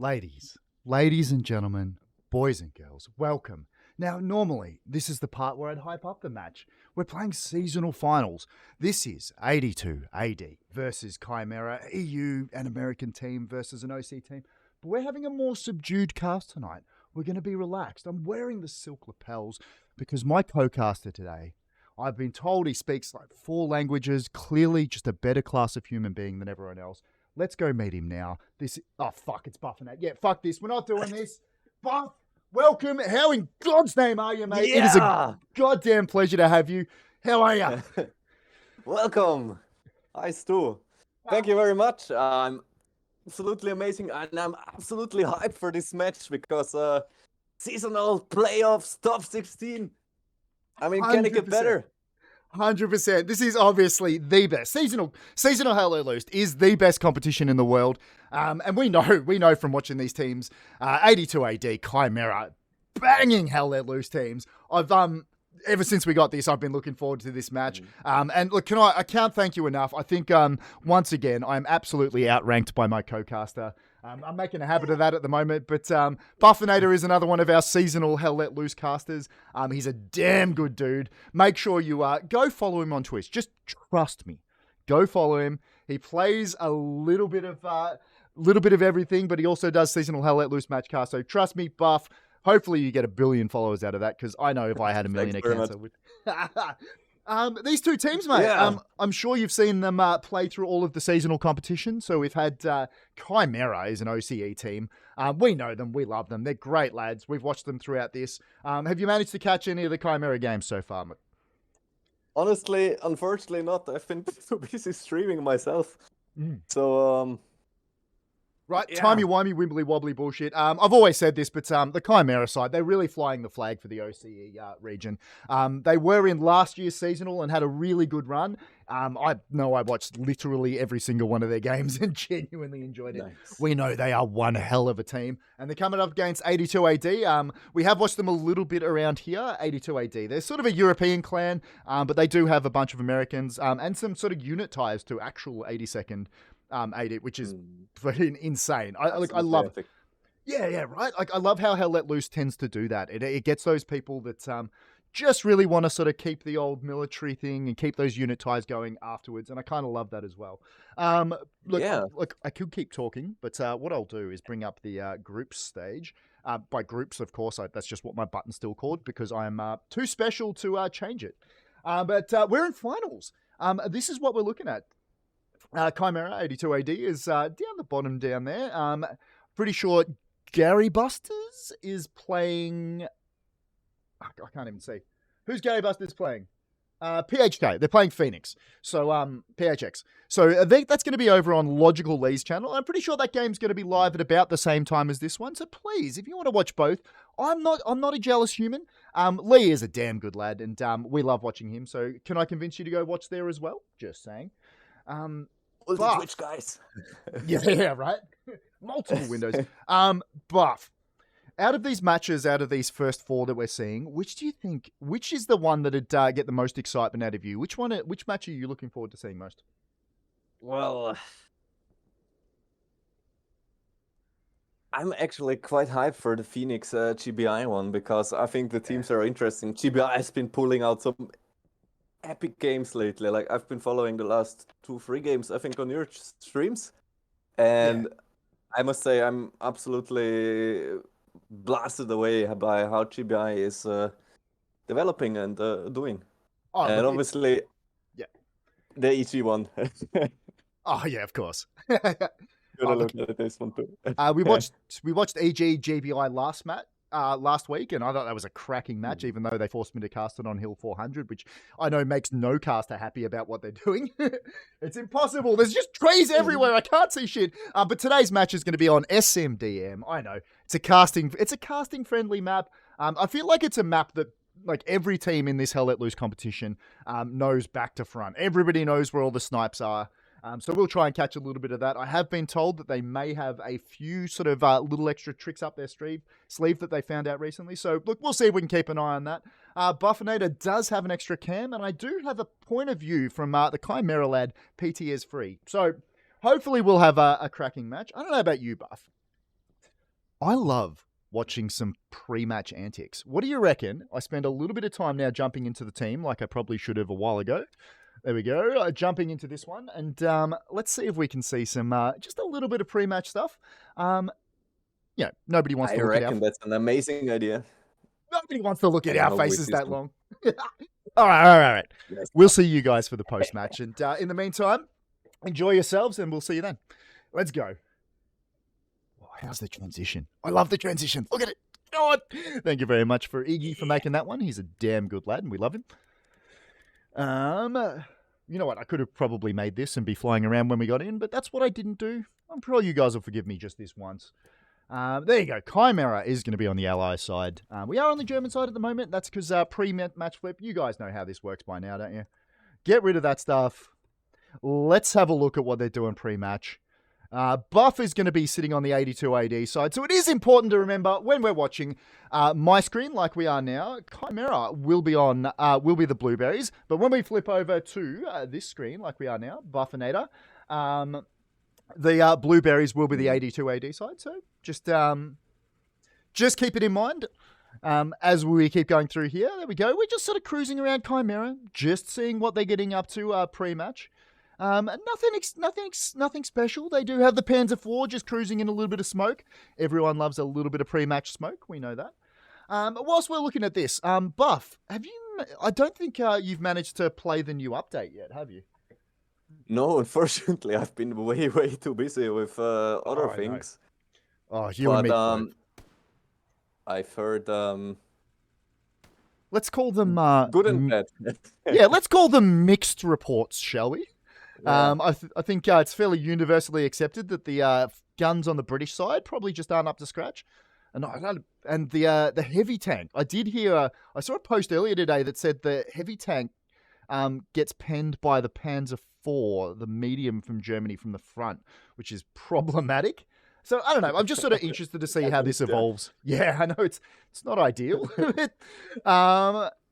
Ladies and gentlemen, boys and girls, welcome. Now, normally, this is the part where I'd hype up the match. We're playing seasonal finals. This is 82 AD versus Chimera, EU, an American team versus an OCE team. But we're having a more subdued cast tonight. We're going to be relaxed. I'm wearing the silk lapels because my co-caster today, I've been told he speaks like 4 languages, clearly just a better class of human being than everyone else. Let's go meet him now. It's Buffonator. Yeah, fuck this. We're not doing this. Buff, welcome. How in God's name are you, mate? Yeah. It is a goddamn pleasure to have you. How are you? Welcome. Hi, Stu. Thank you very much. I'm absolutely amazing, and I'm absolutely hyped for this match because seasonal playoffs, top 16. I mean, can it get better? 100%. This is obviously the best. Seasonal Hell Let Loose is the best competition in the world. And we know from watching these teams, 82 AD, Chimera, banging Hell Let Loose teams. I've ever since we got this, I've been looking forward to this match. And look, I can't thank you enough. I think once again, I'm absolutely outranked by my co-caster. I'm making a habit of that at the moment, but Buffonator is another one of our seasonal Hell Let Loose casters. He's a damn good dude. Make sure you go follow him on Twitch. Just trust me. Go follow him. He plays a little bit of everything, but he also does seasonal Hell Let Loose matchcast. So trust me, Buff. Hopefully you get 1 billion followers out of that, because I know if I had 1 million accounts, I would. These two teams, mate, Yeah. I'm sure you've seen them play through all of the seasonal competition. So we've had Chimera is an OCE team. We know them. We love them. They're great lads. We've watched them throughout this. Have you managed to catch any of the Chimera games so far, mate? Honestly, unfortunately not. I've been too busy streaming myself. So, Right, yeah. timey-wimey, wibbly-wobbly bullshit. I've always said this, but the Chimera side, they're really flying the flag for the OCE region. They were in last year's seasonal and had a really good run. I know I watched literally every single one of their games and genuinely enjoyed it. Nice. We know they are one hell of a team. And they're coming up against 82 AD. We have watched them a little bit around here, 82 AD. They're sort of a European clan, but they do have a bunch of Americans and some sort of unit ties to actual 82nd AD, which is insane. I love Epic. Yeah, right. Like I love how Hell Let Loose tends to do that. It gets those people that just really want to sort of keep the old military thing and keep those unit ties going afterwards, and I kind of love that as well. Look, I could keep talking, but what I'll do is bring up the groups stage. By groups, of course, that's just what my button's still called because I am too special to change it. But we're in finals. This is what we're looking at. Chimera 82 AD is down the bottom down there. Pretty sure Gary Busters is playing. I can't even see. Who's Gary Busters playing? PHK. They're playing Phoenix. So PHX. So that's going to be over on Logical Lee's channel. I'm pretty sure that game's going to be live at about the same time as this one. So please, if you want to watch both, I'm not a jealous human. Lee is a damn good lad, and we love watching him. So can I convince you to go watch there as well? Just saying. All the Twitch guys. Yeah, right. Multiple windows. Buff. Out of these matches, out of these first 4 that we're seeing, which is the one that'd get the most excitement out of you? Which match are you looking forward to seeing most? Well, I'm actually quite hyped for the Phoenix GBI one because I think the teams are interesting. GBI has been pulling out some epic games lately. Like I've been following the last 2-3 games, I think, on your streams, and I must say I'm absolutely blasted away by how GBI is developing and doing. And obviously, the EG one. Oh yeah, of course. Gotta look at this one too. We watched EG GBI last week, and I thought that was a cracking match, even though they forced me to cast it on Hill 400, which I know makes no caster happy about what they're doing. It's impossible. There's just trees everywhere. I can't see shit. But today's match is going to be on SMDM. I know it's a casting friendly map. I feel like it's a map that like every team in this Hell Let Loose competition knows back to front. Everybody knows where all the snipes are. So we'll try and catch a little bit of that. I have been told that they may have a few sort of little extra tricks up their sleeve that they found out recently. So look, we'll see if we can keep an eye on that. Buffonator does have an extra cam, and I do have a point of view from the Chimera lad, PTS free. So hopefully we'll have a cracking match. I don't know about you, Buff. I love watching some pre-match antics. What do you reckon? I spend a little bit of time now jumping into the team, like I probably should have a while ago. There we go. Jumping into this one, and let's see if we can see some just a little bit of pre-match stuff. Nobody wants I to look at reckon that's an amazing idea. nobody wants to look at I our hope we faces see that some. long. All right. Yes. We'll see you guys for the post-match, and in the meantime, enjoy yourselves, and we'll see you then. Let's go. Oh, how's the transition? I love the transition. Look at it. God. Thank you very much for Iggy for making that one. He's a damn good lad, and we love him. You know what? I could have probably made this and be flying around when we got in, but that's what I didn't do. I'm sure you guys will forgive me just this once. There you go. CHMA is going to be on the Ally side. We are on the German side at the moment. That's because pre-match flip. You guys know how this works by now, don't you? Get rid of that stuff. Let's have a look at what they're doing pre-match. Buff is going to be sitting on the 82 AD side, so it is important to remember when we're watching my screen like we are now, CHMA will be on, will be the blueberries, but when we flip over to this screen like we are now, Buffonator, the blueberries will be the 82 AD side, so just keep it in mind. As we keep going through here, there we go. We're just sort of cruising around CHMA, just seeing what they're getting up to pre-match. Nothing special. They do have the Panzer IV just cruising in a little bit of smoke. Everyone loves a little bit of pre-match smoke. We know that. Whilst we're looking at this, Buff, have you? I don't think you've managed to play the new update yet, have you? No, unfortunately, I've been way too busy with other things. Oh, you and me both. I've heard. Let's call them good and bad. Yeah, let's call them mixed reports, shall we? Yeah. I think it's fairly universally accepted that the guns on the British side probably just aren't up to scratch, and the heavy tank. I did hear. I saw a post earlier today that said the heavy tank gets penned by the Panzer IV, the medium from Germany from the front, which is problematic. So I don't know. I'm just sort of interested to see how this evolves. Yeah, I know it's not ideal.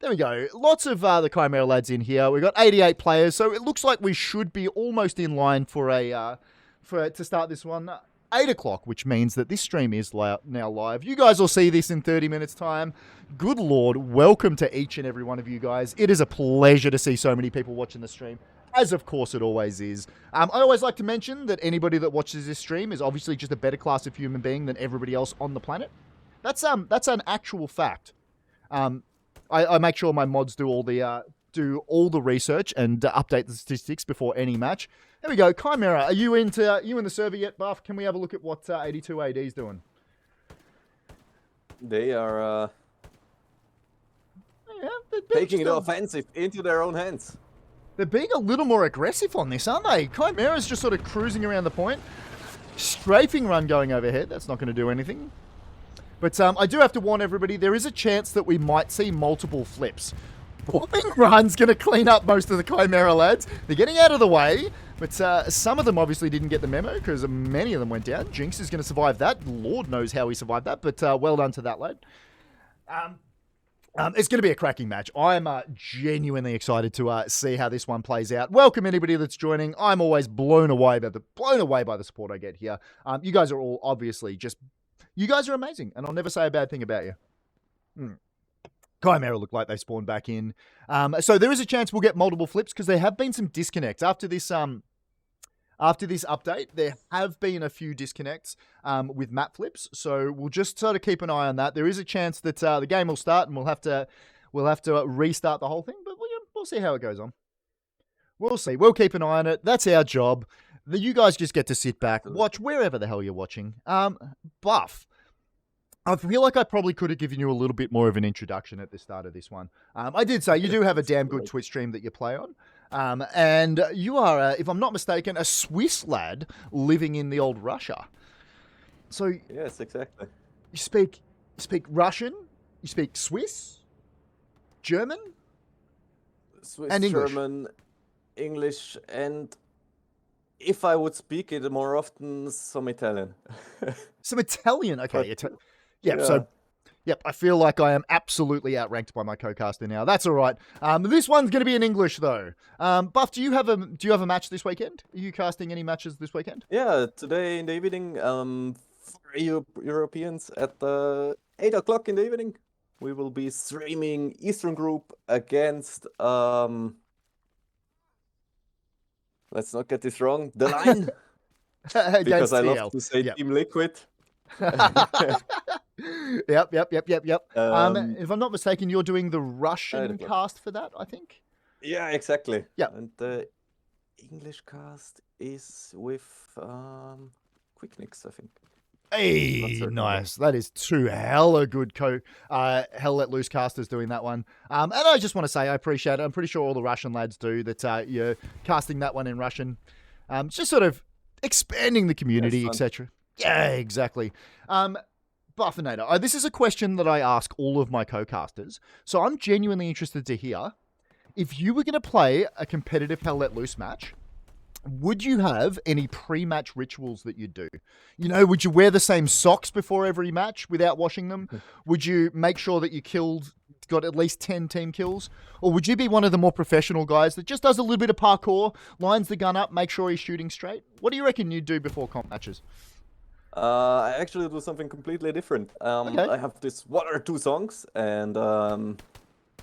There we go. Lots of the CHMA lads in here. We've got 88 players, so it looks like we should be almost in line for to start this one. 8 o'clock, which means that this stream is now live. You guys will see this in 30 minutes time. Good Lord, welcome to each and every one of you guys. It is a pleasure to see so many people watching the stream, as of course it always is. I always like to mention that anybody that watches this stream is obviously just a better class of human being than everybody else on the planet. That's an actual fact. I make sure my mods do all the research and update the statistics before any match. There we go. CHMA, are you in the server yet, Buff? Can we have a look at what 82 AD is doing? They are taking the offensive into their own hands. They're being a little more aggressive on this, aren't they? CHMA's just sort of cruising around the point. Strafing run going overhead. That's not going to do anything. But I do have to warn everybody, there is a chance that we might see multiple flips. Bombing run's going to clean up most of the CHMA lads. They're getting out of the way, but some of them obviously didn't get the memo because many of them went down. Jinx is going to survive that. Lord knows how he survived that, but well done to that lad. It's going to be a cracking match. I'm genuinely excited to see how this one plays out. Welcome anybody that's joining. I'm always blown away by the support I get here. You guys are all obviously you guys are amazing, and I'll never say a bad thing about you. CHMA look like they spawned back in. So there is a chance we'll get multiple flips because there have been some disconnects after this update. There have been a few disconnects with map flips, so we'll just sort of keep an eye on that. There is a chance that the game will start and we'll have to restart the whole thing, but we'll see how it goes on. We'll see. We'll keep an eye on it. That's our job. You guys just get to sit back, watch wherever the hell you're watching. Buff, I feel like I probably could have given you a little bit more of an introduction at the start of this one. I did say you do have a damn good Twitch stream that you play on. And you are, if I'm not mistaken, a Swiss lad living in the old Russia. So yes, exactly. You speak Russian, you speak Swiss, German, Swiss, and English. German, English, and if I would speak it more often, some Italian. Some Italian, okay. Yeah. So. Yep, I feel like I am absolutely outranked by my co-caster now. That's all right. This one's going to be in English though. Buff, do you have a match this weekend? Are you casting any matches this weekend? Yeah, today in the evening, for Europeans at 8 o'clock in the evening. We will be streaming Eastern Group against, let's not get this wrong, The Line. Because I love to say Team Liquid. Yep. If I'm not mistaken, you're doing the Russian cast for that, I think? Yeah, exactly. Yeah. And the English cast is with Quicknix, I think. Hey, nice. That is two hella good Hell Let Loose casters doing that one. And I just want to say I appreciate it. I'm pretty sure all the Russian lads do that. You're casting that one in Russian. Just sort of expanding the community, etc. Yeah, exactly. Buffonator, this is a question that I ask all of my co-casters. So I'm genuinely interested to hear, if you were going to play a competitive Hell Let Loose match, would you have any pre-match rituals that you'd do? You know, would you wear the same socks before every match without washing them? Would you make sure that you got at least 10 team kills? Or would you be one of the more professional guys that just does a little bit of parkour, lines the gun up, make sure he's shooting straight? What do you reckon you'd do before comp matches? I actually do something completely different. I have this 1 or 2 songs, and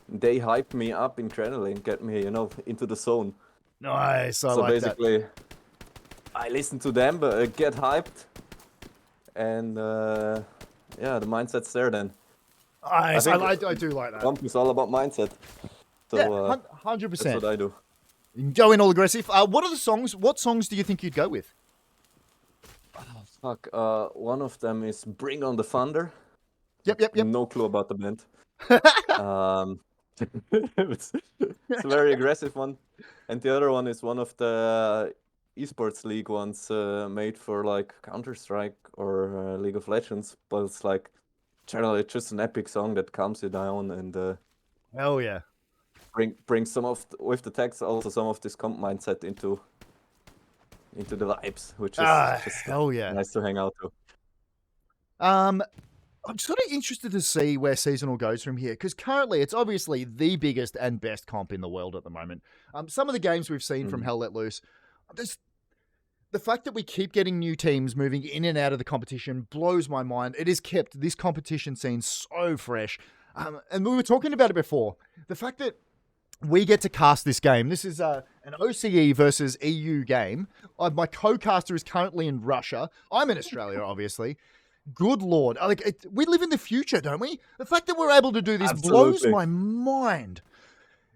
they hype me up incredibly and get me, into the zone. Nice, I like that. So basically, I listen to them, but get hyped, and yeah, the mindset's there then. Nice, I do like that. Comp is all about mindset. So, yeah, 100%. That's what I do. You can go in all aggressive. What songs do you think you'd go with? Oh, fuck. One of them is Bring on the Thunder. Yep. No clue about the band. It's a very aggressive one. And the other one is one of the esports league ones made for like Counter-Strike or League of Legends. But it's like generally just an epic song that calms you down and hell yeah. Bring some of with the text also some of this comp mindset into the vibes, which is just hell yeah. Nice to hang out to. I'm sort of interested to see where Seasonal goes from here, because currently it's obviously the biggest and best comp in the world at the moment. Some of the games we've seen from Hell Let Loose, the fact that we keep getting new teams moving in and out of the competition blows my mind. It has kept this competition scene so fresh. And we were talking about it before. The fact that we get to cast this game. This is an OCE versus EU game. My co-caster is currently in Russia. I'm in Australia, obviously. Good Lord. We live in the future, don't we? The fact that we're able to do this blows my mind.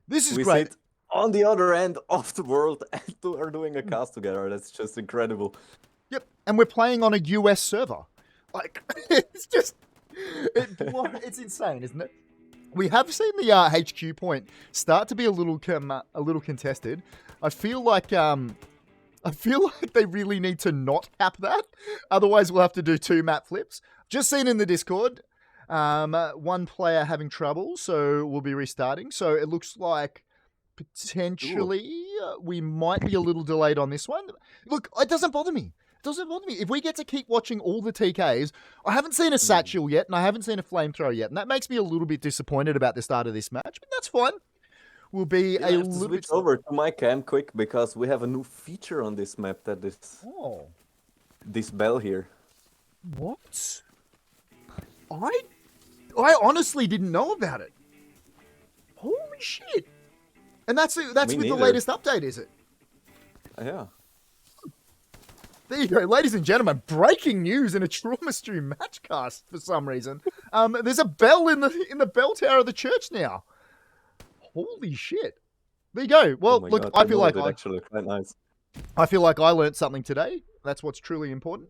This is great. Sit on the other end of the world and are doing a cast together. That's just incredible. Yep. And we're playing on a US server. It's just... it's insane, isn't it? We have seen the HQ point start to be a little contested. I feel like they really need to not cap that. Otherwise, we'll have to do 2 map flips. Just seen in the Discord, one player having trouble, so we'll be restarting. So it looks like potentially we might be a little delayed on this one. Look, it doesn't bother me. If we get to keep watching all the TKs, I haven't seen a satchel yet, and I haven't seen a flamethrower yet, and that makes me a little bit disappointed about the start of this match, but that's fine. We'll be a little bit... switch over to my cam quick, because we have a new feature on this map that is this bell here. What? I honestly didn't know about it. Holy shit. And that's with the latest update, is it? Yeah. There you go, ladies and gentlemen. Breaking news in a TraumaStoo matchcast for some reason. There's a bell in the bell tower of the church now. Holy shit! There you go. Well, look, God, I feel like actually quite nice. I feel like I learned something today. That's what's truly important.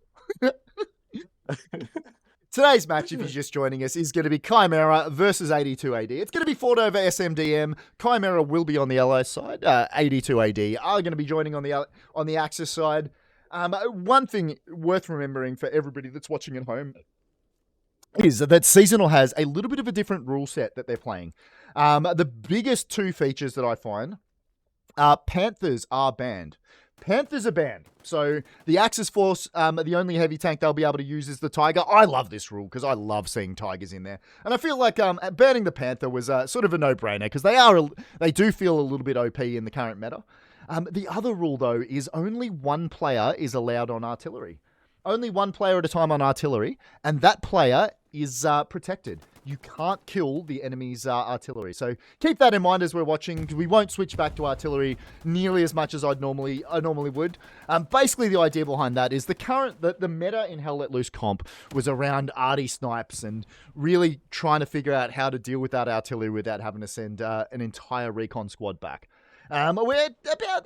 Today's match, if you're just joining us, is going to be Chimera versus 82AD. It's going to be fought over SMDM. Chimera will be on the Allies side. 82AD are going to be joining on the Axis side. One thing worth remembering for everybody that's watching at home is that Seasonal has a little bit of a different rule set that they're playing. The biggest 2 features that I find are Panthers are banned. Panthers are banned. So the Axis Force, the only heavy tank they'll be able to use is the Tiger. I love this rule because I love seeing Tigers in there. And I feel like banning the Panther was sort of a no-brainer because they do feel a little bit OP in the current meta. The other rule, though, is only 1 player is allowed on artillery. only one player at a time on artillery, and that player is protected. You can't kill the enemy's artillery. So keep that in mind as we're watching. We won't switch back to artillery nearly as much as I normally would. Basically, the idea behind that is the meta in Hell Let Loose comp was around arty snipes and really trying to figure out how to deal with that artillery without having to send an entire recon squad back. We're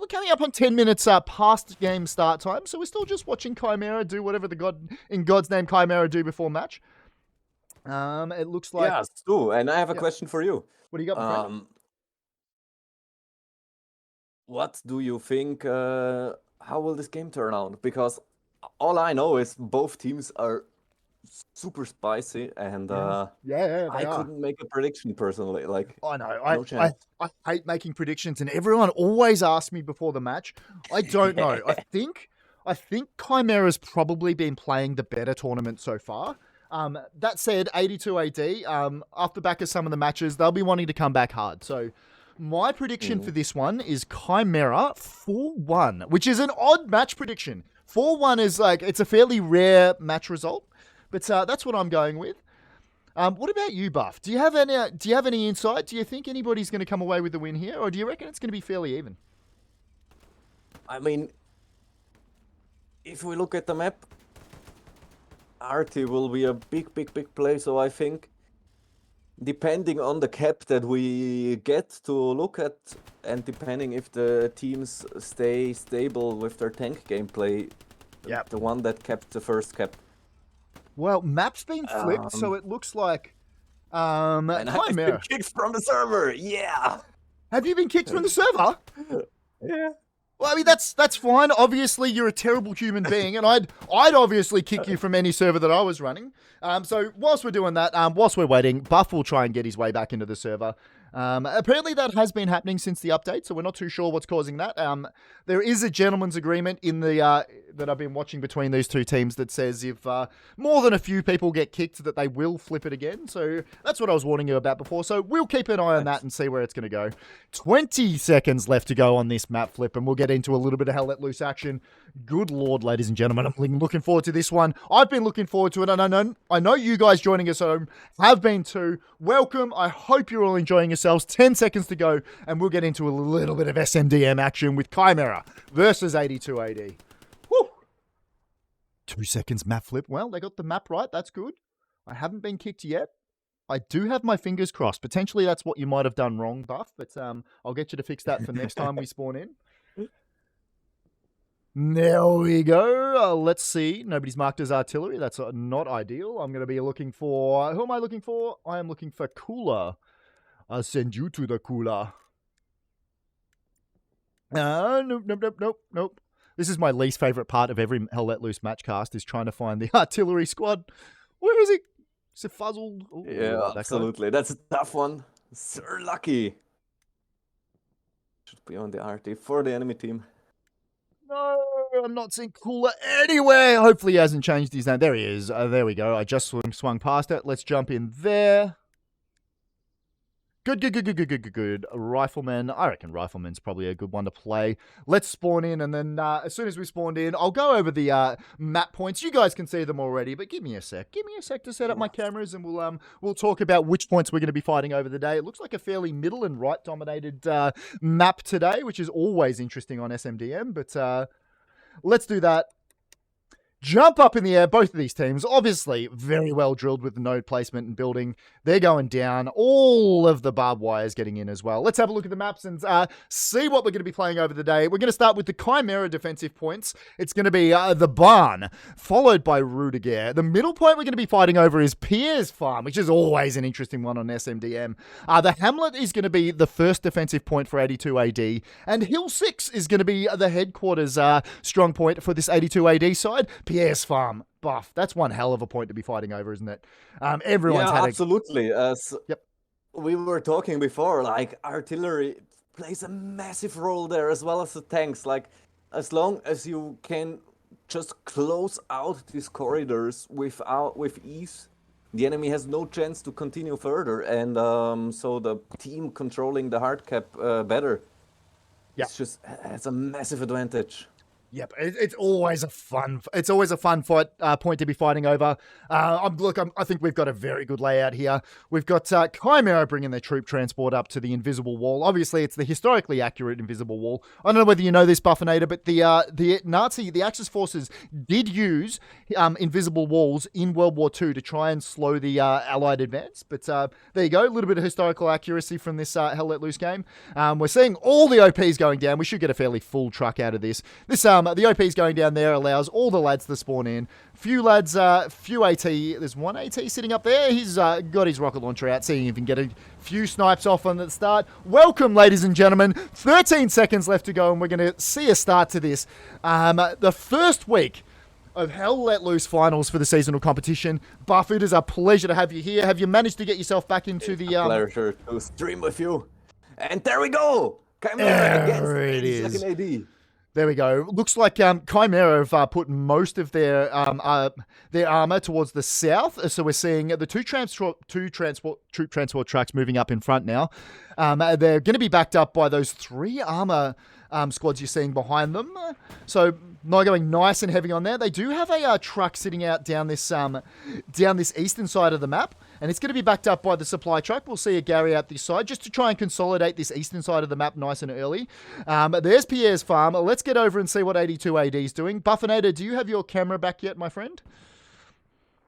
coming up on 10 minutes past game start time, so we're still just watching Chimera do whatever in God's name Chimera do before match. It looks like... Yeah, Stu, and I have a question for you. What do you got, my friend? What do you think, how will this game turn out? Because all I know is both teams are super spicy, and I couldn't make a prediction personally. Like, I know, no chance. I hate making predictions, and everyone always asks me before the match. I don't know. I think Chimera's probably been playing the better tournament so far. That said, 82 AD, off the back of some of the matches, they'll be wanting to come back hard. So my prediction for this one is Chimera 4-1, which is an odd match prediction. 4-1 is it's a fairly rare match result, but that's what I'm going with. What about you, Buff? Do you have any insight? Do you think anybody's going to come away with the win here, or do you reckon it's going to be fairly even? I mean, if we look at the map, Arty will be a big play, so I think depending on the cap that we get to look at, and depending if the teams stay stable with their tank gameplay, the one that kept the first cap. Well, map's been flipped, so it looks like and I've been kicked from the server. Yeah. Have you been kicked from the server? Yeah. Well, I mean, that's fine. Obviously, you're a terrible human being, and I'd obviously kick you from any server that I was running. So whilst we're doing that, whilst we're waiting, Buff will try and get his way back into the server. Apparently that has been happening since the update, so we're not too sure what's causing that. There is a gentleman's agreement in the that I've been watching between these two teams that says if more than a few people get kicked, that they will flip it again. So that's what I was warning you about before. So we'll keep an eye on that and see where it's going to go. 20 seconds left to go on this map flip, and we'll get into a little bit of Hell Let Loose action. Good Lord, ladies and gentlemen, I'm looking forward to this one. I've been looking forward to it, and I know you guys joining us home have been too. Welcome. I hope you're all enjoying yourselves. 10 seconds to go, and we'll get into a little bit of SMDM action with Chimera versus 82 AD. Woo! 2 seconds map flip. Well, they got the map right. That's good. I haven't been kicked yet. I do have my fingers crossed. Potentially that's what you might have done wrong, Buff, but I'll get you to fix that for next time we spawn in. There we go. Let's see. Nobody's marked as artillery. That's not ideal. I'm going to be looking for... Who am I looking for? I am looking for Cooler. I'll send you to the Cooler. Nope. This is my least favorite part of every Hell Let Loose matchcast, is trying to find the artillery squad. Where is he? Is it fuzzled? Ooh, yeah, absolutely. That's a tough one. Sir Lucky. Should be on the RT for the enemy team. No, I'm not seeing Cooler anywhere. Hopefully he hasn't changed his name. There he is. There we go. I just swung past it. Let's jump in there. Good. Rifleman. I reckon Rifleman's probably a good one to play. Let's spawn in, and then as soon as we spawned in, I'll go over the map points. You guys can see them already, but give me a sec. Give me a sec to set up my cameras, and we'll talk about which points we're going to be fighting over the day. It looks like a fairly middle and right dominated map today, which is always interesting on SMDM, but let's do that. Jump up in the air, both of these teams, obviously very well drilled with the node placement and building. They're going down. All of the barbed wires getting in as well. Let's have a look at the maps and see what we're going to be playing over the day. We're going to start with the Chimera defensive points. It's going to be the Barn, followed by Rudiger. The middle point we're going to be fighting over is Pierre's Farm, which is always an interesting one on SMDM. The Hamlet is going to be the first defensive point for 82 AD, and Hill 6 is going to be the headquarters strong point for this 82 AD side. Pierre's Farm, Buff. That's one hell of a point to be fighting over, isn't it? Everyone's had absolutely. Yep. We were talking before, like, artillery plays a massive role there, as well as the tanks. Like, as long as you can just close out these corridors with ease, the enemy has no chance to continue further, and so the team controlling the hard cap better, it's a massive advantage. Yep, it's always a fun. It's always a fun fight point to be fighting over. I think we've got a very good layout here. We've got Chimera bringing their troop transport up to the invisible wall. Obviously, it's the historically accurate invisible wall. I don't know whether you know this, Buffonator, but the Axis forces did use invisible walls in World War II to try and slow the Allied advance. But there you go, a little bit of historical accuracy from this Hell Let Loose game. We're seeing all the OPs going down. We should get a fairly full truck out of this. The OPs going down there allows all the lads to spawn in. Few lads, few AT. There's one AT sitting up there. He's got his rocket launcher out, seeing if he can get a few snipes off on the start. Welcome, ladies and gentlemen. 13 seconds left to go, and we're going to see a start to this. The first week of Hell Let Loose finals for the seasonal competition. Buff, it is a pleasure to have you here. Have you managed to get yourself back into the... pleasure to stream with you. And there we go! Chimera against second AD. There we go. Looks like Chimera have put most of their armor towards the south. So we're seeing the two troop transport trucks moving up in front now. They're going to be backed up by those 3 armor squads you're seeing behind them. So not going nice and heavy on there. They do have a truck sitting out down this eastern side of the map. And it's going to be backed up by the supply truck. We'll see a Gary out this side just to try and consolidate this eastern side of the map nice and early. There's Pierre's farm. Let's get over and see what 82 AD is doing. Buffonator, do you have your camera back yet, my friend?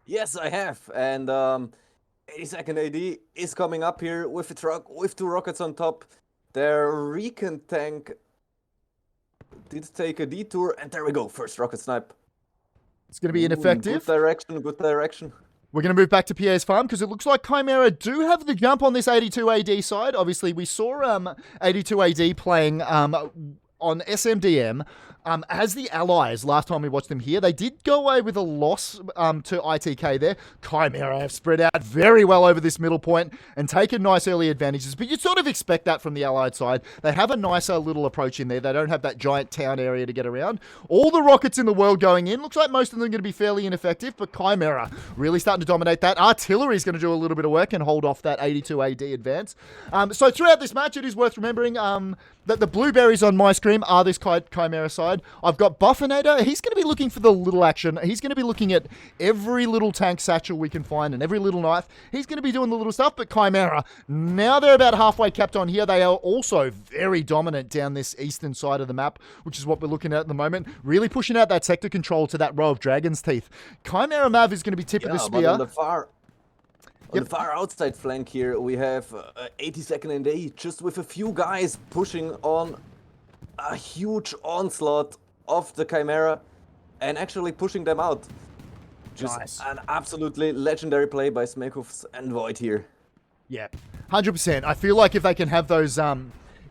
Yes, I have. And 82nd AD is coming up here with a truck with 2 rockets on top. Their recon tank did take a detour. And there we go. First rocket snipe. It's going to be ineffective. Good direction. We're going to move back to Pierre's farm because it looks like Chimera do have the jump on this 82 AD side. Obviously, we saw 82 AD playing on SMDM as the Allies last time we watched them here. They did go away with a loss to ITK there. Chimera have spread out very well over this middle point and taken nice early advantages, but you'd sort of expect that from the Allied side. They have a nicer little approach in there. They don't have that giant town area to get around. All the rockets in the world going in. Looks like most of them are going to be fairly ineffective, but Chimera really starting to dominate that. Artillery is going to do a little bit of work and hold off that 82 AD advance. So throughout this match, it is worth remembering that the blueberries on my screen are this Chimera side. I've got Buffonator. He's going to be looking for the little action. He's going to be looking at every little tank satchel we can find and every little knife. He's going to be doing the little stuff, but Chimera, now they're about halfway capped on here. They are also very dominant down this eastern side of the map, which is what we're looking at the moment. Really pushing out that sector control to that row of Dragon's Teeth. Chimera Mav is going to be tip of the spear. On the far outside flank here, we have 82nd AD just with a few guys pushing on a huge onslaught of the Chimera and actually pushing them out. Just nice. An absolutely legendary play by Smekovs and Void here. Yeah, 100%. I feel like if they can have those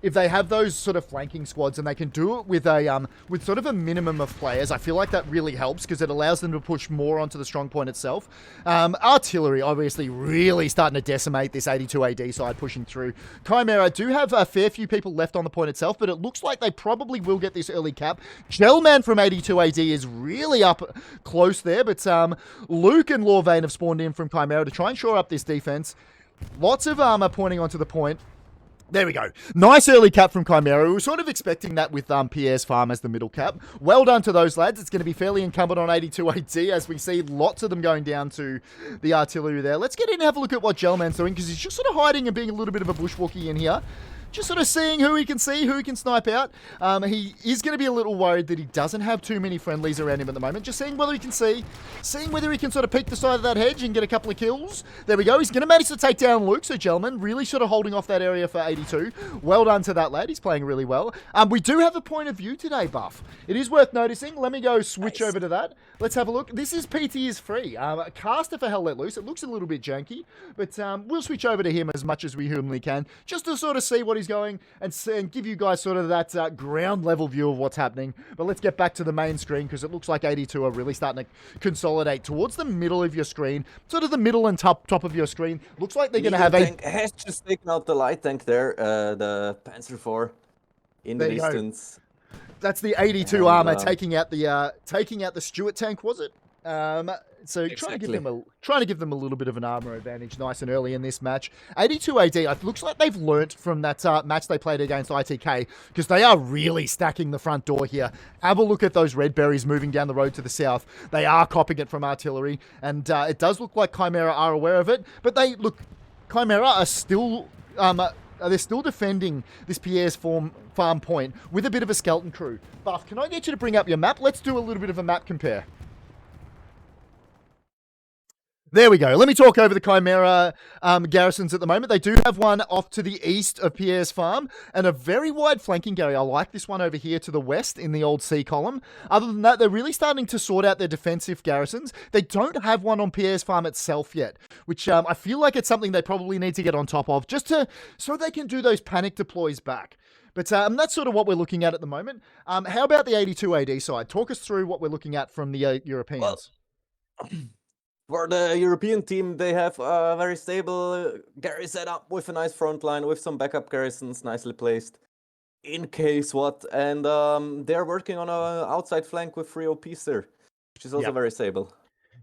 if they have those sort of flanking squads and they can do it with a with sort of a minimum of players, I feel like that really helps because it allows them to push more onto the strong point itself. Artillery obviously really starting to decimate this 82 AD side pushing through. Chimera do have a fair few people left on the point itself, but it looks like they probably will get this early cap. Gelman from 82 AD is really up close there, but Luke and Lorvain have spawned in from Chimera to try and shore up this defense. Lots of armor pointing onto the point. There we go. Nice early cap from Chimera. We were sort of expecting that with Pierre's farm as the middle cap. Well done to those lads. It's going to be fairly incumbent on 82 AD as we see lots of them going down to the artillery there. Let's get in and have a look at what Gelman's doing because he's just sort of hiding and being a little bit of a bushwalkie in here. Just sort of seeing who he can see, who he can snipe out. He is going to be a little worried that he doesn't have too many friendlies around him at the moment. Just seeing whether he can see, seeing whether he can sort of peek the side of that hedge and get a couple of kills. There we go. He's going to manage to take down Luke. So Gelman really sort of holding off that area for 82. Well done to that lad. He's playing really well. We do have a point of view today, Buff. It is worth noticing. Let me go switch over to that. Let's have a look. This is PT is free. Caster for Hell Let Loose. It looks a little bit janky, but we'll switch over to him as much as we humanly can just to sort of see what he's going and give you guys sort of that ground level view of what's happening. But let's get back to the main screen because it looks like 82 are really starting to consolidate towards the middle of your screen, sort of the middle and top of your screen. Looks like they're going to have tank has just taken out the light tank there, the Panzer IV in the distance. That's the 82 armor taking out the Stuart tank, was it? So Exactly. trying to give them a little bit of an armor advantage nice and early in this match. 82 AD, it looks like they've learnt from that match they played against ITK, because they are really stacking the front door here. Have a look at those red berries moving down the road to the south. They are copping it from artillery, and it does look like Chimera are aware of it, but Chimera are still... they're still defending this Pierre's farm point with a bit of a skeleton crew. Buff, can I get you to bring up your map? Let's do a little bit of a map compare. There we go. Let me talk over the Chimera garrisons at the moment. They do have one off to the east of Pierre's farm and a very wide flanking area. I like this one over here to the west in the old C column. Other than that, they're really starting to sort out their defensive garrisons. They don't have one on Pierre's farm itself yet, which I feel like it's something they probably need to get on top of so they can do those panic deploys back. But that's sort of what we're looking at the moment. How about the 82 AD side? Talk us through what we're looking at from the Europeans. Well, for the European team, they have a very stable garrison setup with a nice front line, with some backup garrisons nicely placed, in case what. And they're working on an outside flank with 3 OPs there, which is also very stable.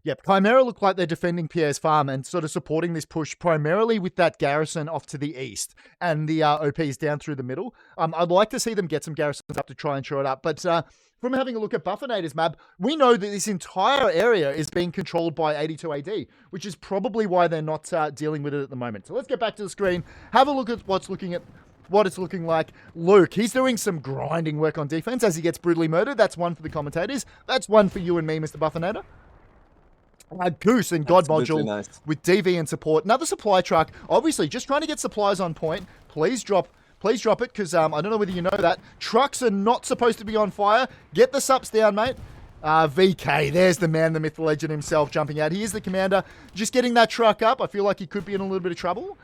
Yep, Chimera look like they're defending Pierre's farm and sort of supporting this push primarily with that garrison off to the east and the OPs down through the middle. I'd like to see them get some garrisons up to try and shore it up, but... from having a look at Buffonator's map, we know that this entire area is being controlled by 82 AD, which is probably why they're not dealing with it at the moment. So let's get back to the screen, have a look at what it's looking like. Luke, he's doing some grinding work on defense as he gets brutally murdered. That's one for the commentators. That's one for you and me, Mr. Buffonator. Goose and God Module nice. With DV and support. Another supply truck, obviously just trying to get supplies on point. Please drop it, because I don't know whether you know that. Trucks are not supposed to be on fire. Get the sups down, mate. VK, there's the man, the myth, the legend himself jumping out. He is the commander. Just getting that truck up. I feel like he could be in a little bit of trouble.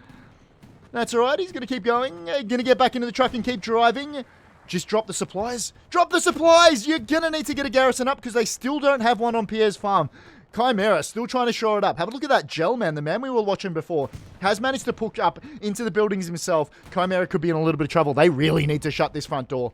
That's all right. He's going to keep going. Going to get back into the truck and keep driving. Just drop the supplies. Drop the supplies! You're going to need to get a garrison up because they still don't have one on Pierre's farm. Chimera still trying to shore it up. Have a look at that gel man, the man we were watching before. Has managed to push up into the buildings himself. Chimera could be in a little bit of trouble. They really need to shut this front door.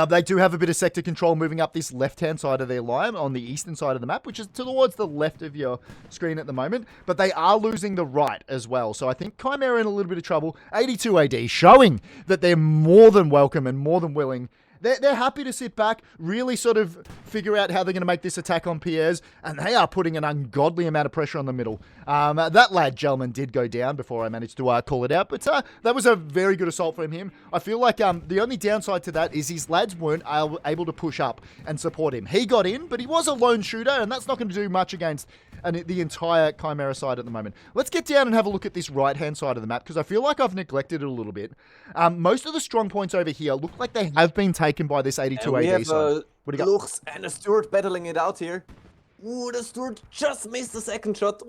They do have a bit of sector control moving up this left-hand side of their line on the eastern side of the map, which is towards the left of your screen at the moment. But they are losing the right as well. So I think Chimera in a little bit of trouble. 82 AD showing that they're more than welcome and more than willing. They're happy to sit back, really sort of figure out how they're going to make this attack on Pierre's, and they are putting an ungodly amount of pressure on the middle. That lad, Gelman, did go down before I managed to call it out, but that was a very good assault from him. I feel like the only downside to that is his lads weren't able to push up and support him. He got in, but he was a lone shooter, and that's not going to do much against the entire Chimera side at the moment. Let's get down and have a look at this right-hand side of the map, because I feel like I've neglected it a little bit. Most of the strong points over here look like they have been taken by this 82 AD side. What do you got? Lux and a Stewart battling it out here. Ooh, the Stewart just missed the second shot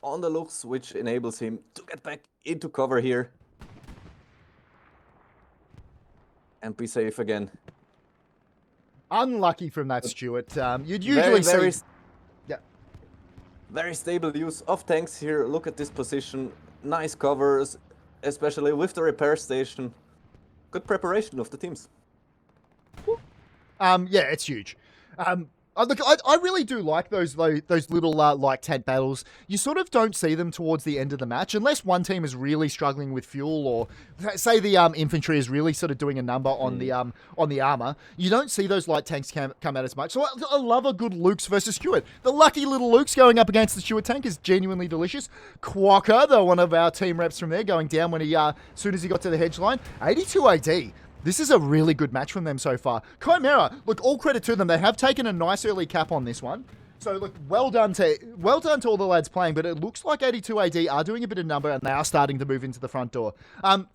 on the Lux, which enables him to get back into cover here. And be safe again. Unlucky from that, Stewart. You'd usually see... Very stable use of tanks here. Look at this position. Nice covers, especially with the repair station. Good preparation of the teams. Yeah, it's huge. Look, I really do like those little like tank battles. You sort of don't see them towards the end of the match unless one team is really struggling with fuel, or say the infantry is really sort of doing a number on the armor. You don't see those light tanks come out as much. So I love a good Lukes versus Stewart. The lucky little Lukes going up against the Stewart tank is genuinely delicious. Quokka, though, one of our team reps from there, going down when as soon as he got to the hedge line. 82 AD. This is a really good match from them so far. Chimera, look, all credit to them. They have taken a nice early cap on this one. So, look, well done to all the lads playing, but it looks like 82 AD are doing a bit of number and they are starting to move into the front door.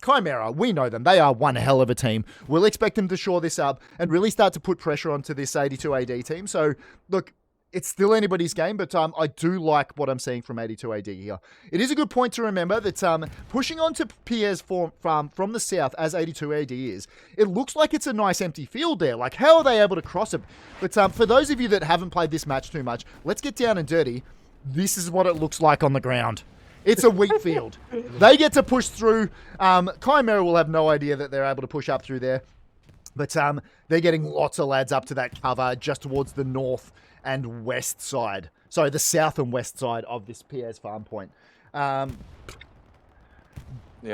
Chimera, we know them. They are one hell of a team. We'll expect them to shore this up and really start to put pressure onto this 82 AD team. So, look, it's still anybody's game, but I do like what I'm seeing from 82 AD here. It is a good point to remember that pushing onto Pierre's farm from the south, as 82 AD is, it looks like it's a nice empty field there. Like, how are they able to cross it? But for those of you that haven't played this match too much, let's get down and dirty. This is what it looks like on the ground. It's a wheat field. They get to push through. Chimera will have no idea that they're able to push up through there. But they're getting lots of lads up to that cover just towards the north and west side. Sorry, the south and west side of this PS farm point. Yeah,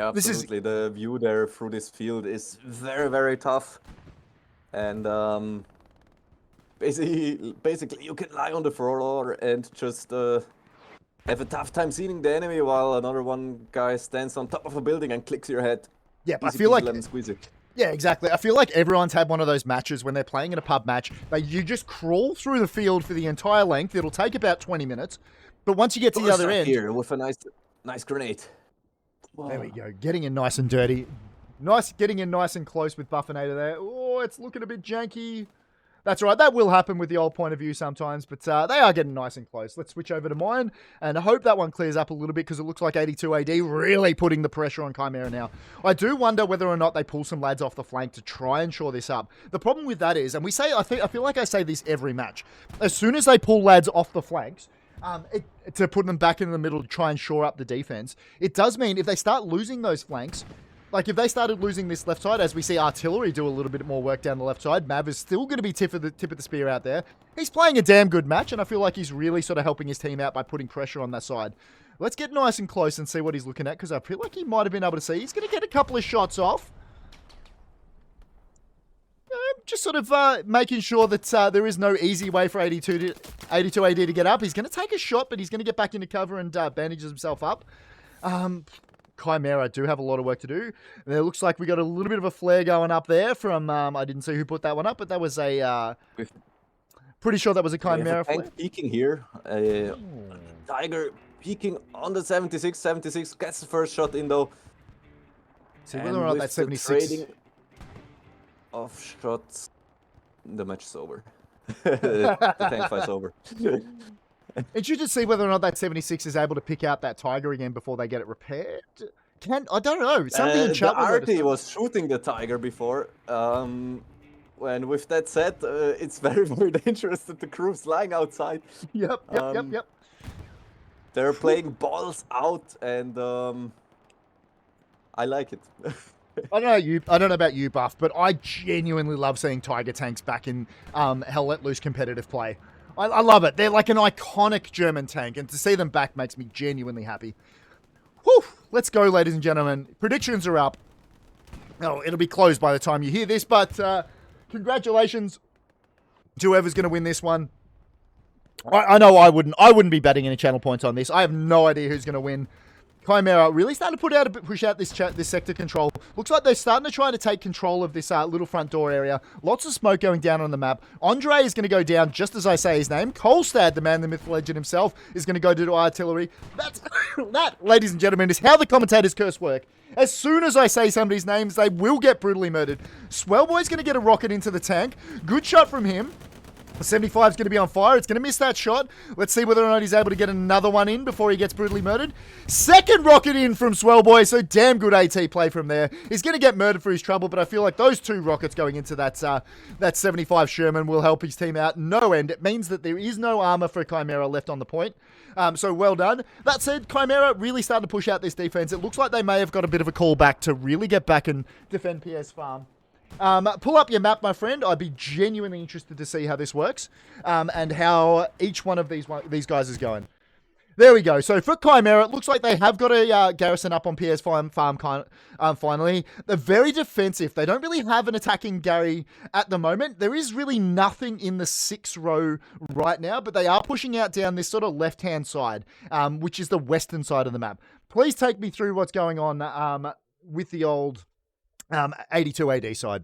absolutely. The view there through this field is very, very tough. And basically you can lie on the floor and just have a tough time seeing the enemy while another one guy stands on top of a building and clicks your head. Yep, Easy I feel peasy like... lemon squeezy. Yeah, exactly. I feel like everyone's had one of those matches when they're playing in a pub match. You just crawl through the field for the entire length. It'll take about 20 minutes. But once you get to the other end... here with a nice grenade. Whoa. There we go. Getting in nice and dirty. Getting in nice and close with Buffonator there. Oh, it's looking a bit janky. That's right. That will happen with the old point of view sometimes, but they are getting nice and close. Let's switch over to mine, and I hope that one clears up a little bit because it looks like 82 AD really putting the pressure on Chimera now. I do wonder whether or not they pull some lads off the flank to try and shore this up. The problem with that is, and I feel like I say this every match, as soon as they pull lads off the flanks, to put them back in the middle to try and shore up the defense, it does mean if they start losing those flanks, like if they started losing this left side, as we see artillery do a little bit more work down the left side, Mav is still going to be tip of the spear out there. He's playing a damn good match, and I feel like he's really sort of helping his team out by putting pressure on that side. Let's get nice and close and see what he's looking at, because I feel like he might have been able to see. He's going to get a couple of shots off. Just sort of making sure that there is no easy way for 82 AD to get up. He's going to take a shot, but he's going to get back into cover and bandages himself up. Chimera do have a lot of work to do. And it looks like we got a little bit of a flare going up there from, I didn't see who put that one up, but that was a, pretty sure that was a Chimera flare. Peeking here. Tiger peeking on the 76. 76 gets the first shot in though. See whether or not that 76... Trading of shots, the match is over. The tank fight's over. Interested to see whether or not that 76 is able to pick out that Tiger again before they get it repaired. I don't know. Something in chat was shooting the Tiger before. And with that said, it's very, very dangerous that the crew's lying outside. Yep. They're playing balls out, and I like it. I don't know about you, Buff, but I genuinely love seeing Tiger tanks back in Hell Let Loose competitive play. I love it. They're like an iconic German tank, and to see them back makes me genuinely happy. Whew, let's go, ladies and gentlemen. Predictions are up. Oh, it'll be closed by the time you hear this, but congratulations to whoever's going to win this one. I know I wouldn't be betting any channel points on this. I have no idea who's going to win. Chimera really starting to push out this sector control. Looks like they're starting to try to take control of this little front door area. Lots of smoke going down on the map. Andre is going to go down just as I say his name. Kolstad, the man, the myth, legend himself, is going to go to artillery. That, ladies and gentlemen, is how the commentator's curse work. As soon as I say somebody's names, they will get brutally murdered. Swellboy's going to get a rocket into the tank. Good shot from him. 75 is going to be on fire. It's going to miss that shot. Let's see whether or not he's able to get another one in before he gets brutally murdered. Second rocket in from Swellboy, so damn good AT play from there. He's going to get murdered for his trouble, but I feel like those two rockets going into that 75 Sherman will help his team out no end. It means that there is no armor for Chimera left on the point. So well done. That said, Chimera really starting to push out this defense. It looks like they may have got a bit of a call back to really get back and defend PS Farm. Pull up your map, my friend. I'd be genuinely interested to see how this works and how each one of these guys is going. There we go. So for Chimera, it looks like they have got a garrison up on PS Farm finally. They're very defensive. They don't really have an attacking Gary at the moment. There is really nothing in the 6 row right now, but they are pushing out down this sort of left-hand side, which is the western side of the map. Please take me through what's going on with the old 82 AD side.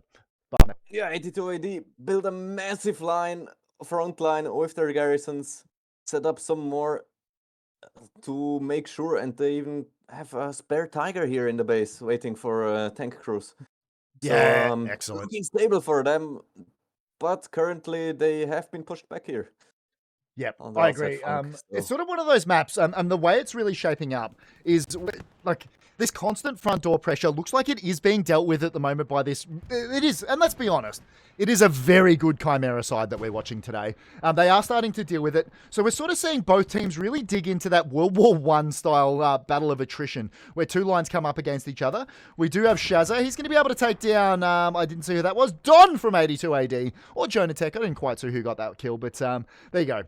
Yeah, 82 AD build a massive front line with their garrisons, set up some more to make sure, and they even have a spare Tiger here in the base waiting for tank crews. Yeah, so, excellent. Looking stable for them, but currently they have been pushed back here. Yep, I agree. It's sort of one of those maps, and the way it's really shaping up is like this constant front door pressure looks like it is being dealt with at the moment by this. It is, and let's be honest, it is a very good Chimera side that we're watching today. They are starting to deal with it. So we're sort of seeing both teams really dig into that World War I style battle of attrition, where two lines come up against each other. We do have Shazza. He's going to be able to take down, I didn't see who that was, Don from 82 AD, or Jonatek. I didn't quite see who got that kill, but there you go.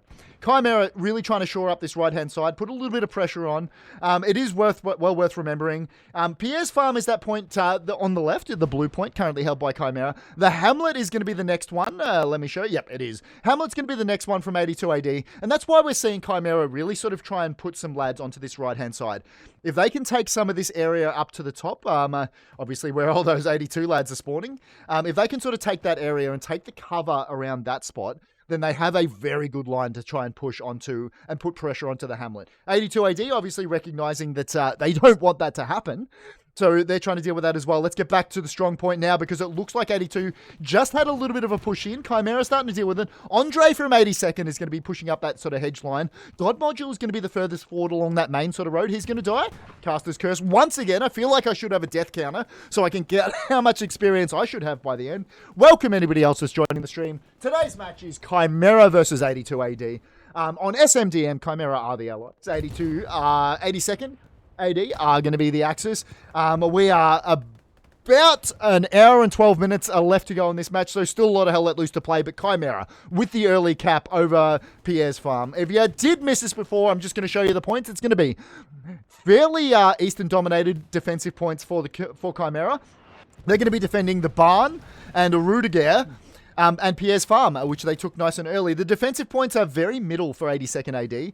Chimera really trying to shore up this right-hand side, put a little bit of pressure on. It is well worth remembering. Pierre's farm is that point on the left, the blue point, currently held by Chimera. The Hamlet is going to be the next one. Let me show you. Yep, it is. Hamlet's going to be the next one from 82 AD, and that's why we're seeing Chimera really sort of try and put some lads onto this right-hand side. If they can take some of this area up to the top, obviously where all those 82 lads are spawning, if they can sort of take that area and take the cover around that spot, then they have a very good line to try and push onto and put pressure onto the Hamlet. 82 AD obviously recognizing that they don't want that to happen. So they're trying to deal with that as well. Let's get back to the strong point now because it looks like 82 just had a little bit of a push in. Chimera starting to deal with it. Andre from 82nd is going to be pushing up that sort of hedge line. God Module is going to be the furthest forward along that main sort of road. He's going to die. Caster's Curse. Once again, I feel like I should have a death counter so I can get how much experience I should have by the end. Welcome anybody else that's joining the stream. Today's match is Chimera versus 82 AD. On SMDM, Chimera are the allies. 82nd. AD are going to be the Axis. We are about an hour and 12 minutes left to go on this match, so still a lot of Hell Let Loose to play, but Chimera with the early cap over Pierre's farm. If you did miss this before, I'm just going to show you the points. It's going to be fairly Eastern-dominated defensive points for Chimera. They're going to be defending the barn and a Rudiger. And Pierre's farm, which they took nice and early. The defensive points are very middle for 82nd AD.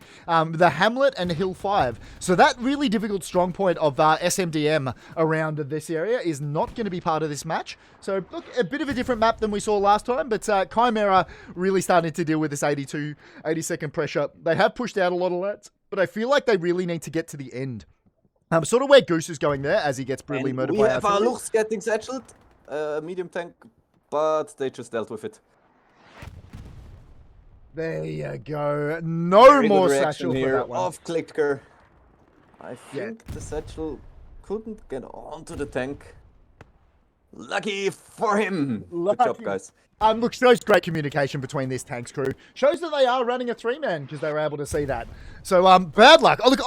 The Hamlet and Hill 5. So that really difficult strong point of SMDM around this area is not going to be part of this match. So, look, a bit of a different map than we saw last time, but Chimera really starting to deal with this 82nd pressure. They have pushed out a lot of lads, but I feel like they really need to get to the end. Sort of where Goose is going there as he gets brutally murdered by our Lux getting satchelled. Medium tank, but they just dealt with it. There you go. No very more satchel for that one. Off clicker. I think the satchel couldn't get onto the tank. Lucky for him. Good job, guys. Look, shows great communication between this tanks crew. Shows that they are running a three-man because they were able to see that. So, bad luck. Oh, look,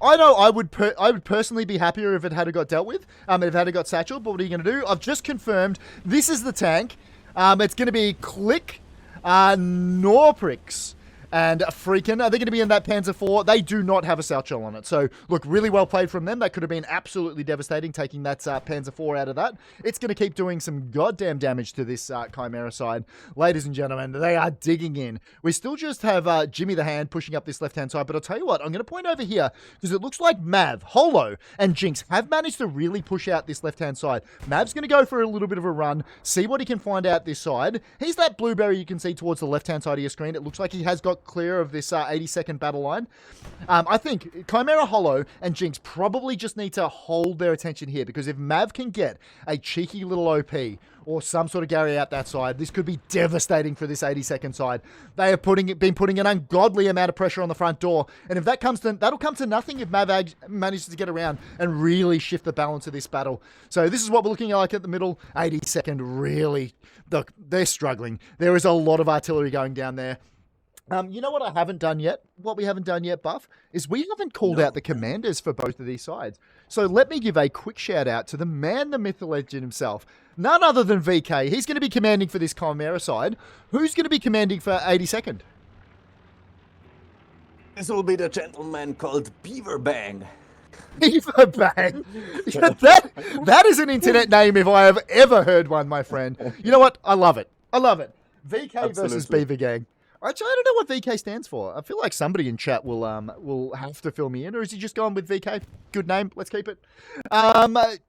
I know I would personally be happier if it had got dealt with, if it had got satchel, but what are you going to do? I've just confirmed this is the tank. It's going to be Click, Norprix, and Freakin. Are they going to be in that Panzer IV? They do not have a satchel on it. So, look, really well played from them. That could have been absolutely devastating, taking that Panzer IV out of that. It's going to keep doing some goddamn damage to this Chimera side. Ladies and gentlemen, they are digging in. We still just have Jimmy the Hand pushing up this left-hand side, but I'll tell you what, I'm going to point over here, because it looks like Mav, Holo, and Jinx have managed to really push out this left-hand side. Mav's going to go for a little bit of a run, see what he can find out this side. He's that blueberry you can see towards the left-hand side of your screen. It looks like he has got clear of this 82nd battle line. I think Chimera, Holo, and Jinx probably just need to hold their attention here, because if Mav can get a cheeky little OP or some sort of Gary out that side, this could be devastating for this 82nd side. They have been putting an ungodly amount of pressure on the front door, and if that comes to, that'll come to nothing if Mav manages to get around and really shift the balance of this battle. So this is what we're looking like at the middle. 82nd really, look, they're struggling. There is a lot of artillery going down there. You know what I haven't done yet? What we haven't done yet, Buff, is we haven't called out the commanders for both of these sides. So let me give a quick shout out to the man, the myth, the legend himself. None other than VK. He's going to be commanding for this Chimera side. Who's going to be commanding for 82nd? This will be the gentleman called Beaver Bang. Beaver Bang. That is an internet name if I have ever heard one, my friend. You know what? I love it. I love it. VK Absolutely. Versus Beaver Gang. Actually, I don't know what VK stands for. I feel like somebody in chat will have to fill me in, or is he just going with VK? Good name. Let's keep it.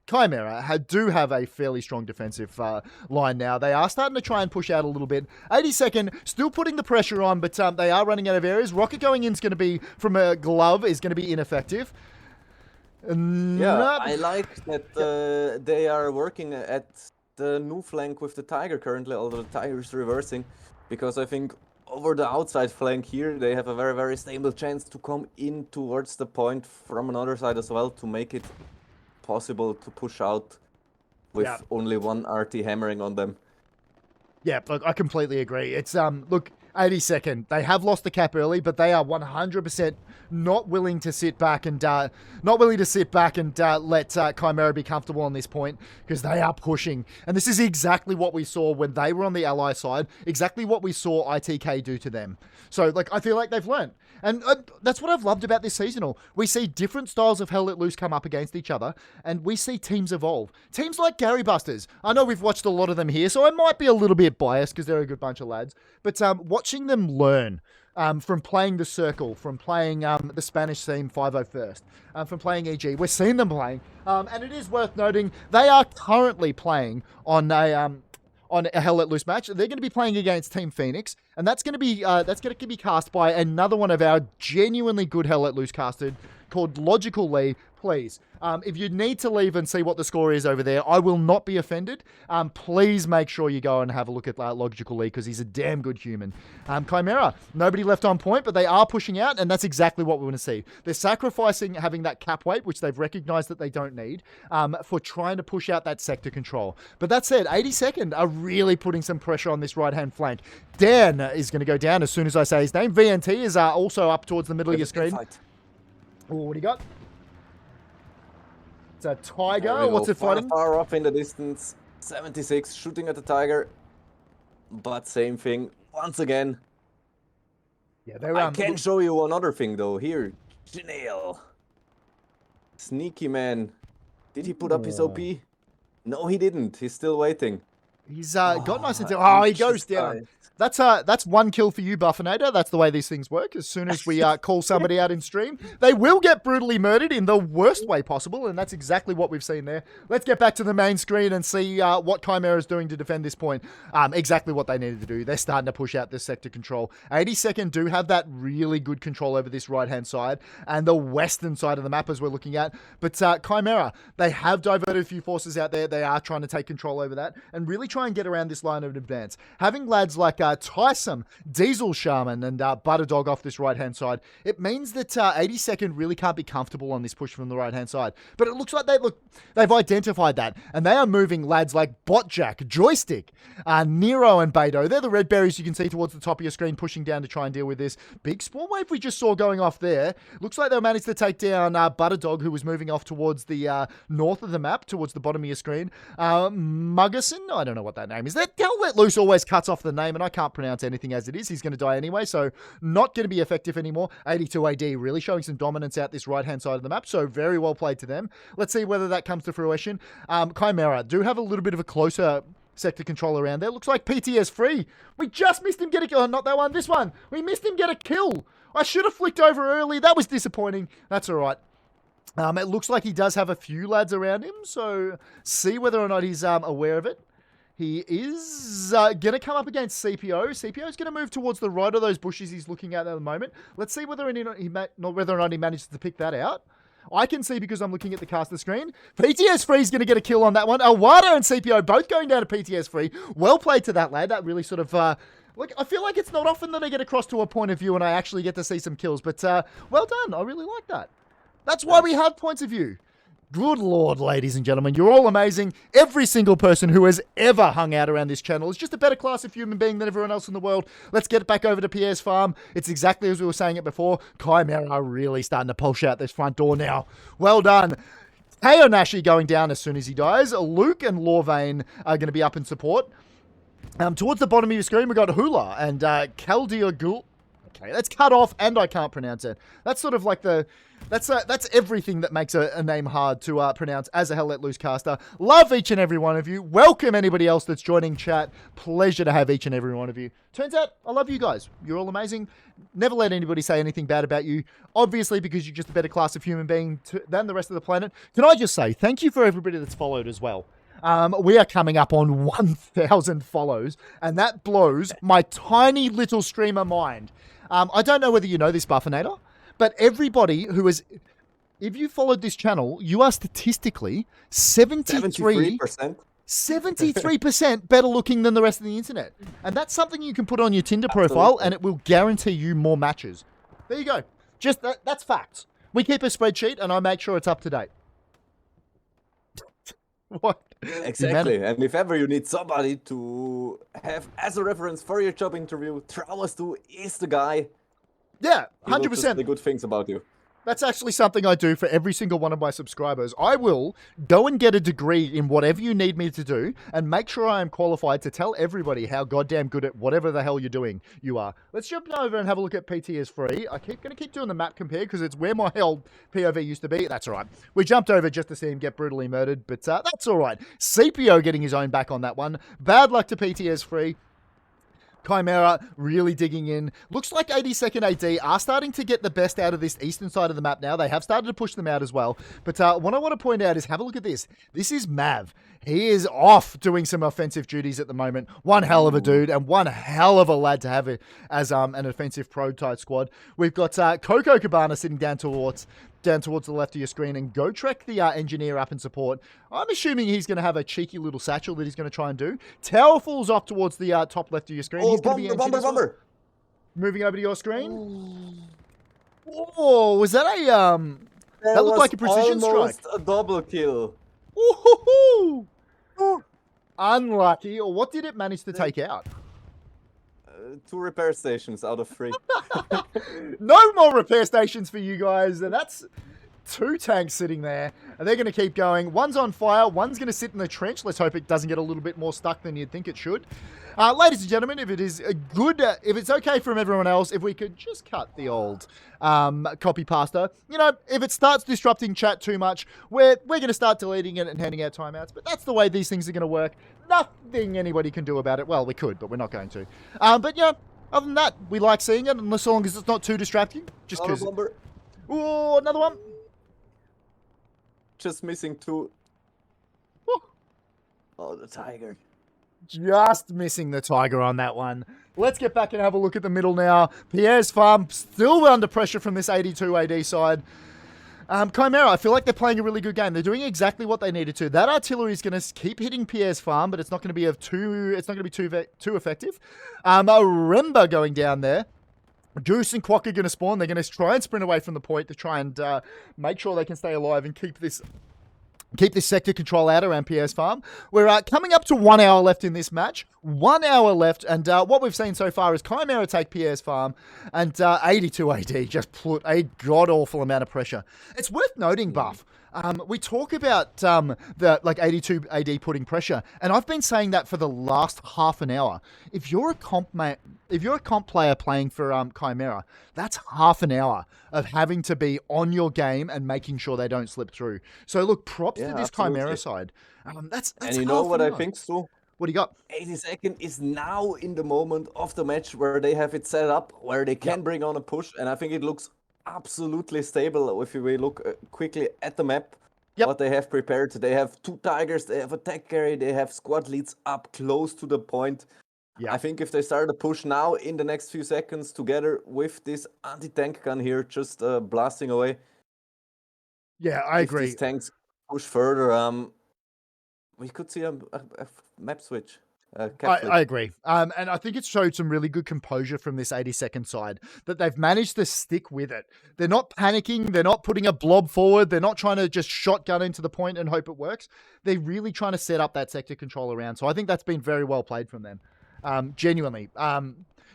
Chimera do have a fairly strong defensive line now. They are starting to try and push out a little bit. 82nd still putting the pressure on, but they are running out of areas. Rocket going in is going to be from a glove is going to be ineffective. Yeah, I like that they are working at the new flank with the Tiger currently, although the Tiger is reversing, because I think over the outside flank here, they have a very, very stable chance to come in towards the point from another side as well to make it possible to push out with only one RT hammering on them. Yeah, look, I completely agree. It's look, 82nd. They have lost the cap early, but they are 100% not willing to sit back and let Chimera be comfortable on this point, because they are pushing. And this is exactly what we saw when they were on the ally side, exactly what we saw ITK do to them. So, like, I feel like they've learned. And that's what I've loved about this seasonal. We see different styles of Hell Let Loose come up against each other, and we see teams evolve. Teams like Gary Busters. I know we've watched a lot of them here, so I might be a little bit biased because they're a good bunch of lads. But watching them learn from playing the Circle, from playing the Spanish team 501st, from playing EG, we're seeing them playing. And it is worth noting, they are currently playing on a Hell Let Loose match. They're going to be playing against Team Phoenix, and that's going to be cast by another one of our genuinely good Hell Let Loose casted called Logical Lee. Please, if you need to leave and see what the score is over there, I will not be offended. Please make sure you go and have a look at Logical Lee, because he's a damn good human. Chimera, nobody left on point, but they are pushing out, and that's exactly what we want to see. They're sacrificing having that cap weight, which they've recognized that they don't need, for trying to push out that sector control. But that said, 82nd are really putting some pressure on this right-hand flank. Dan is going to go down as soon as I say his name. VNT is also up towards the middle of your screen. Oh, what do you got? It's a Tiger. What's it fighting? Far off in the distance. 76, shooting at the Tiger. But same thing. Once again. Yeah, they're, I can show you another thing, though. Here. Janelle. Sneaky man. Did he put up his OP? No, he didn't. He's still waiting. He's got nice and... Oh, he goes down. That's one kill for you, Buffonator. That's the way these things work. As soon as we call somebody out in stream, they will get brutally murdered in the worst way possible, and that's exactly what we've seen there. Let's get back to the main screen and see what Chimera is doing to defend this point. Exactly what they needed to do. They're starting to push out this sector control. 82nd do have that really good control over this right-hand side and the western side of the map as we're looking at. But Chimera, they have diverted a few forces out there. They are trying to take control over that and really try and get around this line of advance. Having lads like Tyson, Diesel Shaman, and Butterdog off this right-hand side, it means that 82nd really can't be comfortable on this push from the right-hand side. But it looks like they've identified that, and they are moving lads like Botjack, Joystick, Nero, and Beto. They're the red berries you can see towards the top of your screen, pushing down to try and deal with this big spawn wave we just saw going off there. Looks like they'll manage to take down Butterdog, who was moving off towards the north of the map, towards the bottom of your screen. Muggerson, I don't know what that name is. That Hell Let Loose always cuts off the name, and I can't pronounce anything as it is. He's going to die anyway, so not going to be effective anymore. 82 AD really showing some dominance out this right-hand side of the map, so very well played to them. Let's see whether that comes to fruition. Chimera do have a little bit of a closer sector control around there. Looks like PTS free. We just missed him get a kill. Oh, not that one, this one. We missed him get a kill. I should have flicked over early. That was disappointing. That's all right. It looks like he does have a few lads around him, so see whether or not he's aware of it. He is going to come up against CPO. CPO is going to move towards the right of those bushes he's looking at the moment. Let's see whether or not he manages to pick that out. I can see because I'm looking at the caster screen. PTS Free is going to get a kill on that one. Awada and CPO both going down to PTS Free. Well played to that lad. That really sort of... Look, I feel like it's not often that I get across to a point of view and I actually get to see some kills. But well done. I really like that. That's why we have points of view. Good Lord, ladies and gentlemen, you're all amazing. Every single person who has ever hung out around this channel is just a better class of human being than everyone else in the world. Let's get it back over to PS Farm. It's exactly as we were saying it before. Chimera are really starting to push out this front door now. Well done. Teo Nashi going down as soon as he dies. Luke and Lorvain are going to be up in support. Towards the bottom of your screen, we've got Hula and Kaldiagul. Okay, that's cut off and I can't pronounce it. That's sort of like the... That's everything that makes a name hard to pronounce as a Hell Let Loose caster. Love each and every one of you. Welcome anybody else that's joining chat. Pleasure to have each and every one of you. Turns out, I love you guys. You're all amazing. Never let anybody say anything bad about you. Obviously, because you're just a better class of human being than the rest of the planet. Can I just say, thank you for everybody that's followed as well. We are coming up on 1,000 follows, and that blows my tiny little streamer mind. I don't know whether you know this, Buffonator, but everybody who is, if you followed this channel, you are statistically 73% better looking than the rest of the internet. And that's something you can put on your Tinder profile and it will guarantee you more matches. There you go. Just that's facts. We keep a spreadsheet and I make sure it's up to date. What? Exactly. And if ever you need somebody to have as a reference for your job interview, TraumaStoo is the guy. Yeah, He will just 100%. say good things about you. That's actually something I do for every single one of my subscribers. I will go and get a degree in whatever you need me to do and make sure I am qualified to tell everybody how goddamn good at whatever the hell you're doing you are. Let's jump over and have a look at PT is free. I keep going to keep doing the map compare because it's where my old POV used to be. That's all right. We jumped over just to see him get brutally murdered, but that's all right. CPO getting his own back on that one. Bad luck to PT is free. Chimera really digging in. Looks like 82nd AD are starting to get the best out of this eastern side of the map now. They have started to push them out as well. But what I want to point out is have a look at this. This is Mav. He is off doing some offensive duties at the moment. One hell of a dude and one hell of a lad to have it as an offensive pro-type squad. We've got Coco Cabana sitting down towards the left of your screen, and Go Trek the engineer up in support. I'm assuming he's going to have a cheeky little satchel that he's going to try and do. Towerful's off towards the top left of your screen. Oh, He's going to be bomber. Moving over to your screen. Oh, was that a that looked like a precision strike. Almost a double kill. Ooh, unlucky. Or what did it manage to take out? 2 repair stations out of 3. No more repair stations for you guys, and that's 2 tanks sitting there, and they're going to keep going. One's on fire, one's going to sit in the trench. Let's hope it doesn't get a little bit more stuck than you'd think it should. Ladies and gentlemen, if it is a good, if it's okay from everyone else, if we could just cut the old copy pasta. You know, if it starts disrupting chat too much, we're going to start deleting it and handing out timeouts, but that's the way these things are going to work. Nothing anybody can do about it. Well, we could, but we're not going to. But yeah, other than that, we like seeing it, unless so long as it's not too distracting. Just because. Ooh, another one. Just missing 2. Ooh. Oh, the tiger. Just missing the tiger on that one. Let's get back and have a look at the middle now. Pierre's farm still under pressure from this 82 AD side. Chimera, I feel like they're playing a really good game. They're doing exactly what they needed to. That artillery is going to keep hitting Pierre's farm, but it's not going to be too effective. A Remba going down there. Goose and Quack are going to spawn. They're going to try and sprint away from the point to try and make sure they can stay alive and keep this sector control out around Pierre's farm. We're coming up to 1 hour left in this match. 1 hour left, and what we've seen so far is Chimera take Pierre's farm, and 82 AD just put a god-awful amount of pressure. It's worth noting, Buff, we talk about the 82 AD putting pressure, and I've been saying that for the last half an hour. If you're a comp player playing for Chimera, that's half an hour of having to be on your game and making sure they don't slip through. So look, props to this absolutely. Chimera side. That's and you know what I think, Stu? What do you got? 82nd is now in the moment of the match where they have it set up, where they can bring on a push, and I think it looks absolutely stable if we look quickly at the map. What they have prepared. They have 2 tigers, they have a tech carry, they have squad leads up close to the point. I think if they start a push now in the next few seconds together with this anti-tank gun here just blasting away. Yeah, I agree. If these tanks push further, we could see a map switch. I agree. And I think it showed some really good composure from this 82nd side, that they've managed to stick with it. They're not panicking. They're not putting a blob forward. They're not trying to just shotgun into the point and hope it works. They're really trying to set up that sector control around. So I think that's been very well played from them. Genuinely.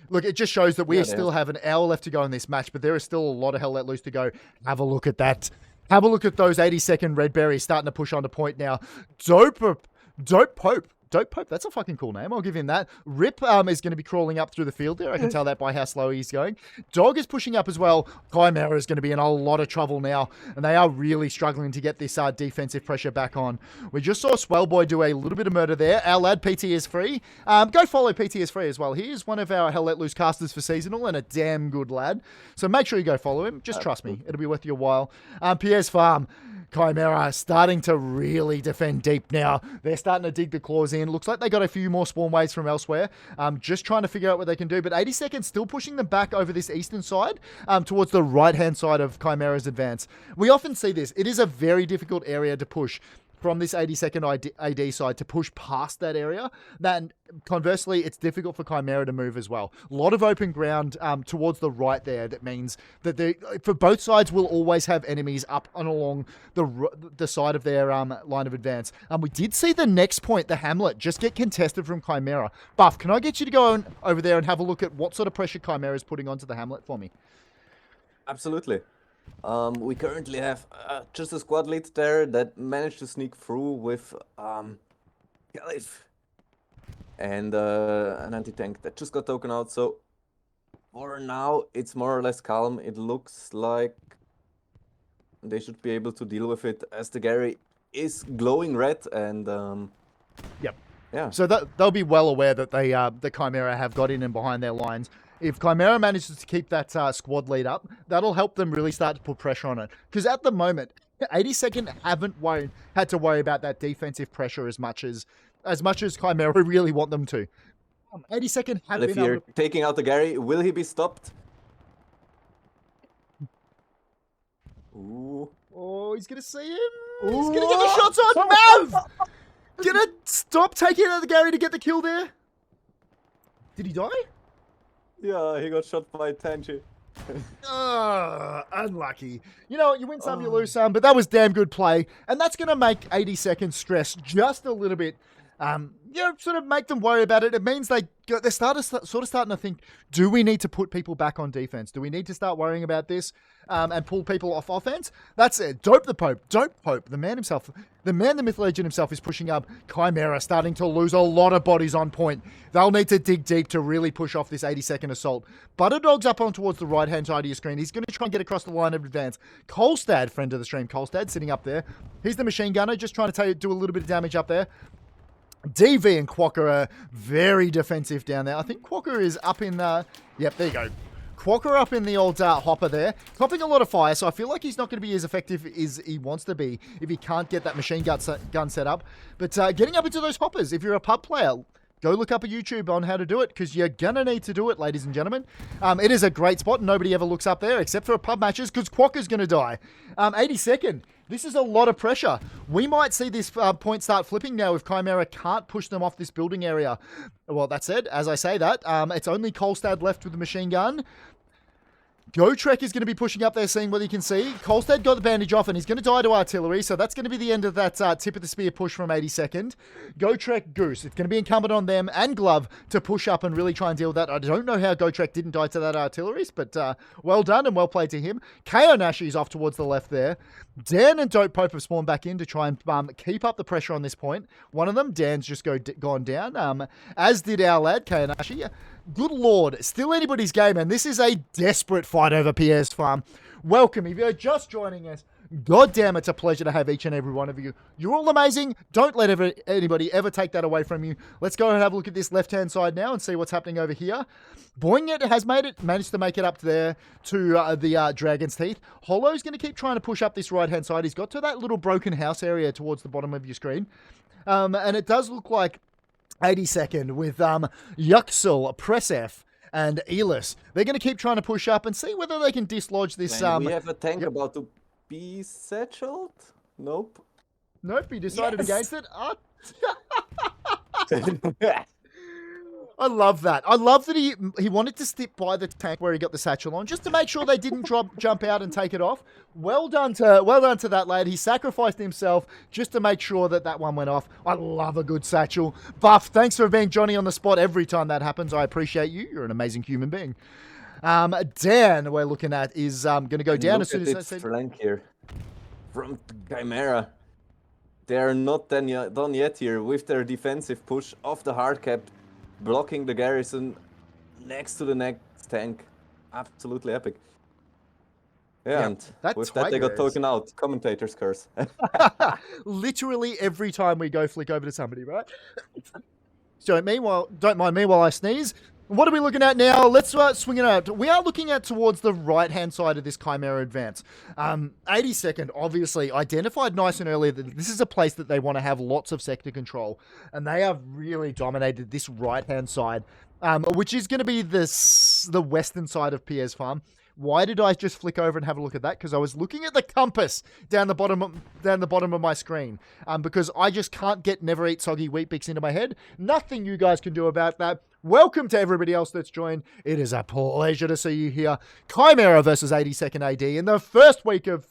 Look, it just shows that we still have an hour left to go in this match, but there is still a lot of hell let loose to go. Have a look at that. Have a look at those 82nd Red Berries starting to push on to point now. Dope Pope. Dope Pope, that's a fucking cool name. I'll give him that. Rip is going to be crawling up through the field there. I can tell that by how slow he's going. Dog is pushing up as well. Chimera is going to be in a lot of trouble now, and they are really struggling to get this defensive pressure back on. We just saw Swellboy do a little bit of murder there. Our lad, PT is free. Go follow PT is free as well. He is one of our Hell Let Loose casters for Seasonal and a damn good lad. So make sure you go follow him. Just trust me. It'll be worth your while. Pierre's farm. Chimera starting to really defend deep now. They're starting to dig the claws in. Looks like they got a few more spawn waves from elsewhere. Just trying to figure out what they can do. But 82nd still pushing them back over this eastern side towards the right-hand side of Chimera's advance. We often see this. It is a very difficult area to push from this 82nd AD side to push past that area. Then conversely, it's difficult for Chimera to move as well. A lot of open ground towards the right there. That means that for both sides will always have enemies up and along the side of their line of advance. We did see the next point, the Hamlet, just get contested from Chimera. Buff, can I get you to go over there and have a look at what sort of pressure Chimera is putting onto the Hamlet for me? Absolutely. We currently have just a squad lead there that managed to sneak through with Caliph and an anti-tank that just got taken out. So for now, it's more or less calm. It looks like they should be able to deal with it as the Gary is glowing red and Yep. Yeah. So they'll be well aware that the Chimera have got in and behind their lines. If Chimera manages to keep that squad lead up, that'll help them really start to put pressure on it. Because at the moment, 82nd haven't had to worry about that defensive pressure as much as Chimera really want them to. 82nd have if been you're taking out the Gary, will he be stopped? Ooh. Oh, he's going to see him. Ooh. He's going to get the shots on. Mav! Gonna stop taking out the Gary to get the kill there. Did he die? Yeah, he got shot by Tanji. Unlucky. You know what? You win some, you lose some, but that was damn good play. And that's going to make 82nd stress just a little bit. Sort of make them worry about it. It means they're starting to think, do we need to put people back on defense? Do we need to start worrying about this and pull people off offense? That's it. Dope Pope, the man himself, the myth legend himself is pushing up. Chimera starting to lose a lot of bodies on point. They'll need to dig deep to really push off this 82nd assault. Butterdog's up on towards the right-hand side of your screen. He's going to try and get across the line of advance. Kolstad, friend of the stream, Kolstad, sitting up there. He's the machine gunner, just trying to do a little bit of damage up there. DV and Quokka are very defensive down there. I think Quokka is up in the... Yep, there you go. Quokka up in the old hopper there. Copping a lot of fire, so I feel like he's not going to be as effective as he wants to be if he can't get that machine gun set up. But getting up into those hoppers, if you're a pub player, go look up a YouTube on how to do it, because you're going to need to do it, ladies and gentlemen. It is a great spot. Nobody ever looks up there, except for pub matches, because Quokka's going to die. 82nd. This is a lot of pressure. We might see this point start flipping now if Chimera can't push them off this building area. Well, that said, as I say that, it's only Kolstad left with the machine gun. GoTrek is going to be pushing up there, seeing what he can see. Kolstad got the bandage off, and he's going to die to artillery, so that's going to be the end of that tip of the spear push from 82nd. GoTrek, Goose. It's going to be incumbent on them and Glove to push up and really try and deal with that. I don't know how GoTrek didn't die to that artilleries, but well done and well played to him. KO Nashi is off towards the left there. Dan and Dope Pope have spawned back in to try and keep up the pressure on this point. One of them, Dan's just gone down, as did our lad, KO Nashi. Good Lord, still anybody's game, and this is a desperate fight over PS Farm. Welcome, if you're just joining us. God damn, it's a pleasure to have each and every one of you. You're all amazing. Don't let anybody ever take that away from you. Let's go and have a look at this left-hand side now and see what's happening over here. Boingit has managed to make it up there to the Dragon's Teeth. Hollow's going to keep trying to push up this right-hand side. He's got to that little broken house area towards the bottom of your screen. And it does look like 82nd with Yuxel, Presef, and Elis. They're going to keep trying to push up and see whether they can dislodge this. We have a tank about to be satcheled? Nope. Nope, he decided against it. I love that. I love that he wanted to step by the tank where he got the satchel on, just to make sure they didn't jump out and take it off. Well done to that lad. He sacrificed himself just to make sure that one went off. I love a good satchel. Buff, thanks for being Johnny on the spot every time that happens. I appreciate you. You're an amazing human being. Dan, we're looking at, is going to go down as soon as I said. Flank here from Chimera. They are not done yet here with their defensive push off the hard cap, blocking the garrison next to the next tank. Absolutely epic. Yeah, and with that they got taken out. Commentator's curse. Literally every time we go flick over to somebody, right? So don't mind me while I sneeze. What are we looking at now? Let's swing it out. We are looking at towards the right-hand side of this Chimera advance. 82nd, obviously, identified nice and early that this is a place that they want to have lots of sector control. And they have really dominated this right-hand side, which is going to be the western side of PS Farm. Why did I just flick over and have a look at that? Because I was looking at the compass down the bottom of my screen. Because I just can't get Never Eat Soggy Wheat Bix into my head. Nothing you guys can do about that. Welcome to everybody else that's joined. It is a pleasure to see you here. Chimera versus 82nd AD in the first week of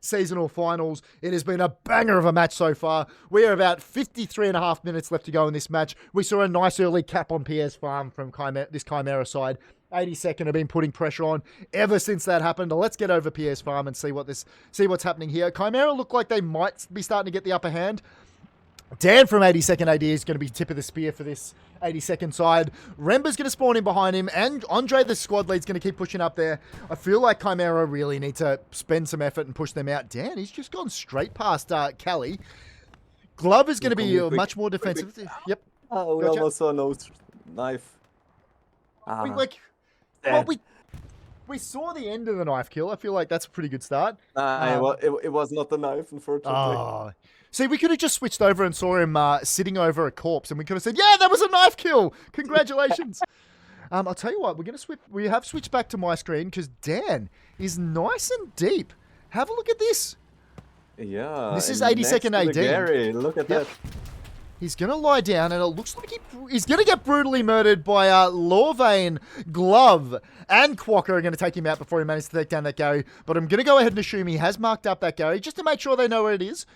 seasonal finals. It has been a banger of a match so far. We are about 53 and a half minutes left to go in this match. We saw a nice early cap on PS Farm from this Chimera side. 82nd have been putting pressure on ever since that happened. Let's get over PS Farm and see what's happening here. Chimera look like they might be starting to get the upper hand. Dan from 82nd AD is going to be tip of the spear for this 82nd side. Remba's going to spawn in behind him, and Andre, the squad lead, is going to keep pushing up there. I feel like Chimera really need to spend some effort and push them out. Dan, he's just gone straight past Callie. Glove is going to be much more defensive. Yep. Oh, we almost saw no knife. We saw the end of the knife kill. I feel like that's a pretty good start. It was not the knife, unfortunately. Oh. See, we could have just switched over and saw him sitting over a corpse, and we could have said, "Yeah, that was a knife kill. Congratulations." I'll tell you what, we have switched back to my screen because Dan is nice and deep. Have a look at this. Yeah. This is 82nd AD. Gary, look at that. He's going to lie down, and it looks like he's going to get brutally murdered by Lorvain, Glove, and Quokka are going to take him out before he manages to take down that Gary. But I'm going to go ahead and assume he has marked up that Gary just to make sure they know where it is.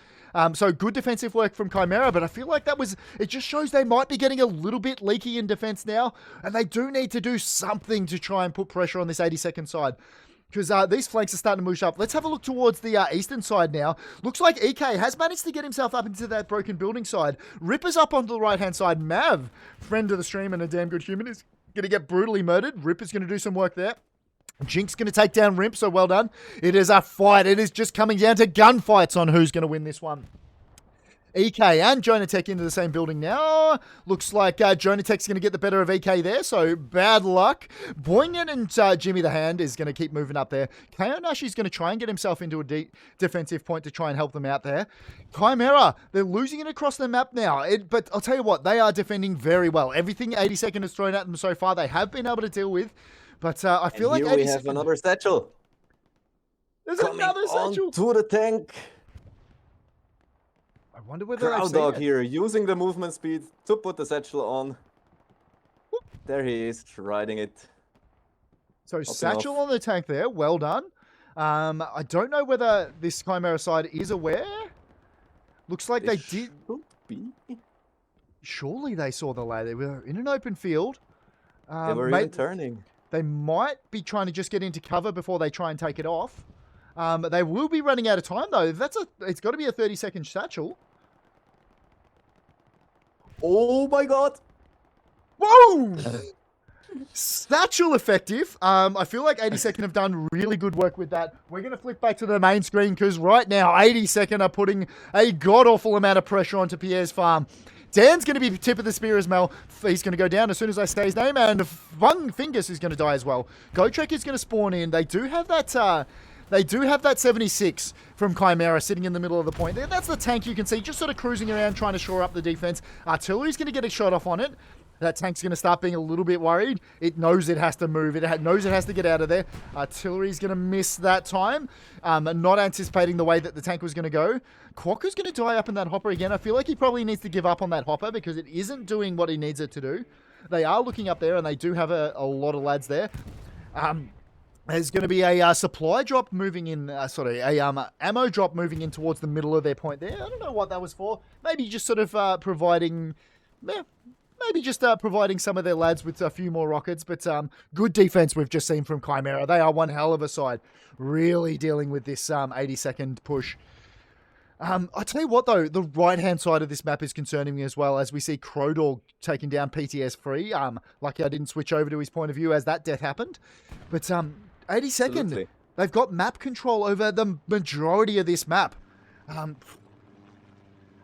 So good defensive work from Chimera, but I feel like it just shows they might be getting a little bit leaky in defense now, and they do need to do something to try and put pressure on this 82nd side. Because these flanks are starting to mush up. Let's have a look towards the eastern side now. Looks like EK has managed to get himself up into that broken building side. Ripper's up onto the right-hand side. Mav, friend of the stream and a damn good human, is going to get brutally murdered. Ripper's going to do some work there. Jink's going to take down Rimp, so well done. It is a fight. It is just coming down to gunfights on who's going to win this one. EK and Jonatech into the same building now. Looks like Jonatech's going to get the better of EK there, so bad luck. Boynian and Jimmy the Hand is going to keep moving up there. Kaonashi's going to try and get himself into a defensive point to try and help them out there. Chimera, they're losing it across the map now, but I'll tell you what, they are defending very well. Everything 82nd has thrown at them so far, they have been able to deal with, but I feel like 82nd... we have another satchel. There's another satchel. To the tank. I wonder whether Crowd Dog here, using the movement speed to put the satchel on. Whoop. There he is, riding it. So satchel on the tank there, well done. I don't know whether this Chimera side is aware. Looks like they did. Be. Surely they saw the lad. They were in an open field. They were even turning. They might be trying to just get into cover before they try and take it off. They will be running out of time though. It's got to be a 30-second satchel. Oh my god! Whoa! Satchel effective. I feel like 82nd have done really good work with that. We're going to flip back to the main screen because right now 82nd are putting a god-awful amount of pressure onto Pierre's farm. Dan's going to be tip of the spear as well. He's going to go down as soon as I say his name, and Fungus is going to die as well. Gotrek is going to spawn in. They do have that... They do have that 76 from Chimera sitting in the middle of the point there. That's the tank you can see, just sort of cruising around trying to shore up the defense. Artillery's going to get a shot off on it. That tank's going to start being a little bit worried. It knows it has to move. It knows it has to get out of there. Artillery's going to miss that time, not anticipating the way that the tank was going to go. Quokka's going to die up in that hopper again. I feel like he probably needs to give up on that hopper because it isn't doing what he needs it to do. They are looking up there, and they do have a lot of lads there. There's going to be a supply drop moving in, ammo drop moving in towards the middle of their point there. I don't know what that was for. Maybe just sort of providing some of their lads with a few more rockets. But good defense we've just seen from Chimera. They are one hell of a side, really dealing with this 80-second push. I tell you what, though, the right-hand side of this map is concerning me as well, as we see Crowdog taking down PTS free. Lucky I didn't switch over to his point of view as that death happened. But 82nd, absolutely. They've got map control over the majority of this map. And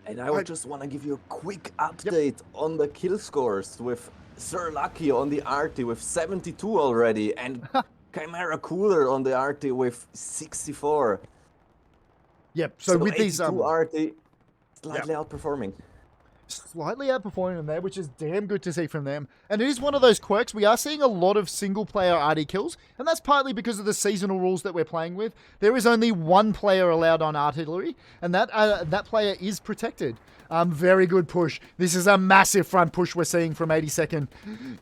I just want to give you a quick update on the kill scores with Sir Lucky on the RT with 72 already, and Chimera Cooler on the RT with 64. Yep. So with these RT slightly outperforming. Slightly outperforming them there, which is damn good to see from them. And it is one of those quirks. We are seeing a lot of single-player RD kills, and that's partly because of the seasonal rules that we're playing with. There is only one player allowed on artillery, and that player is protected. Very good push. This is a massive front push we're seeing from 82nd.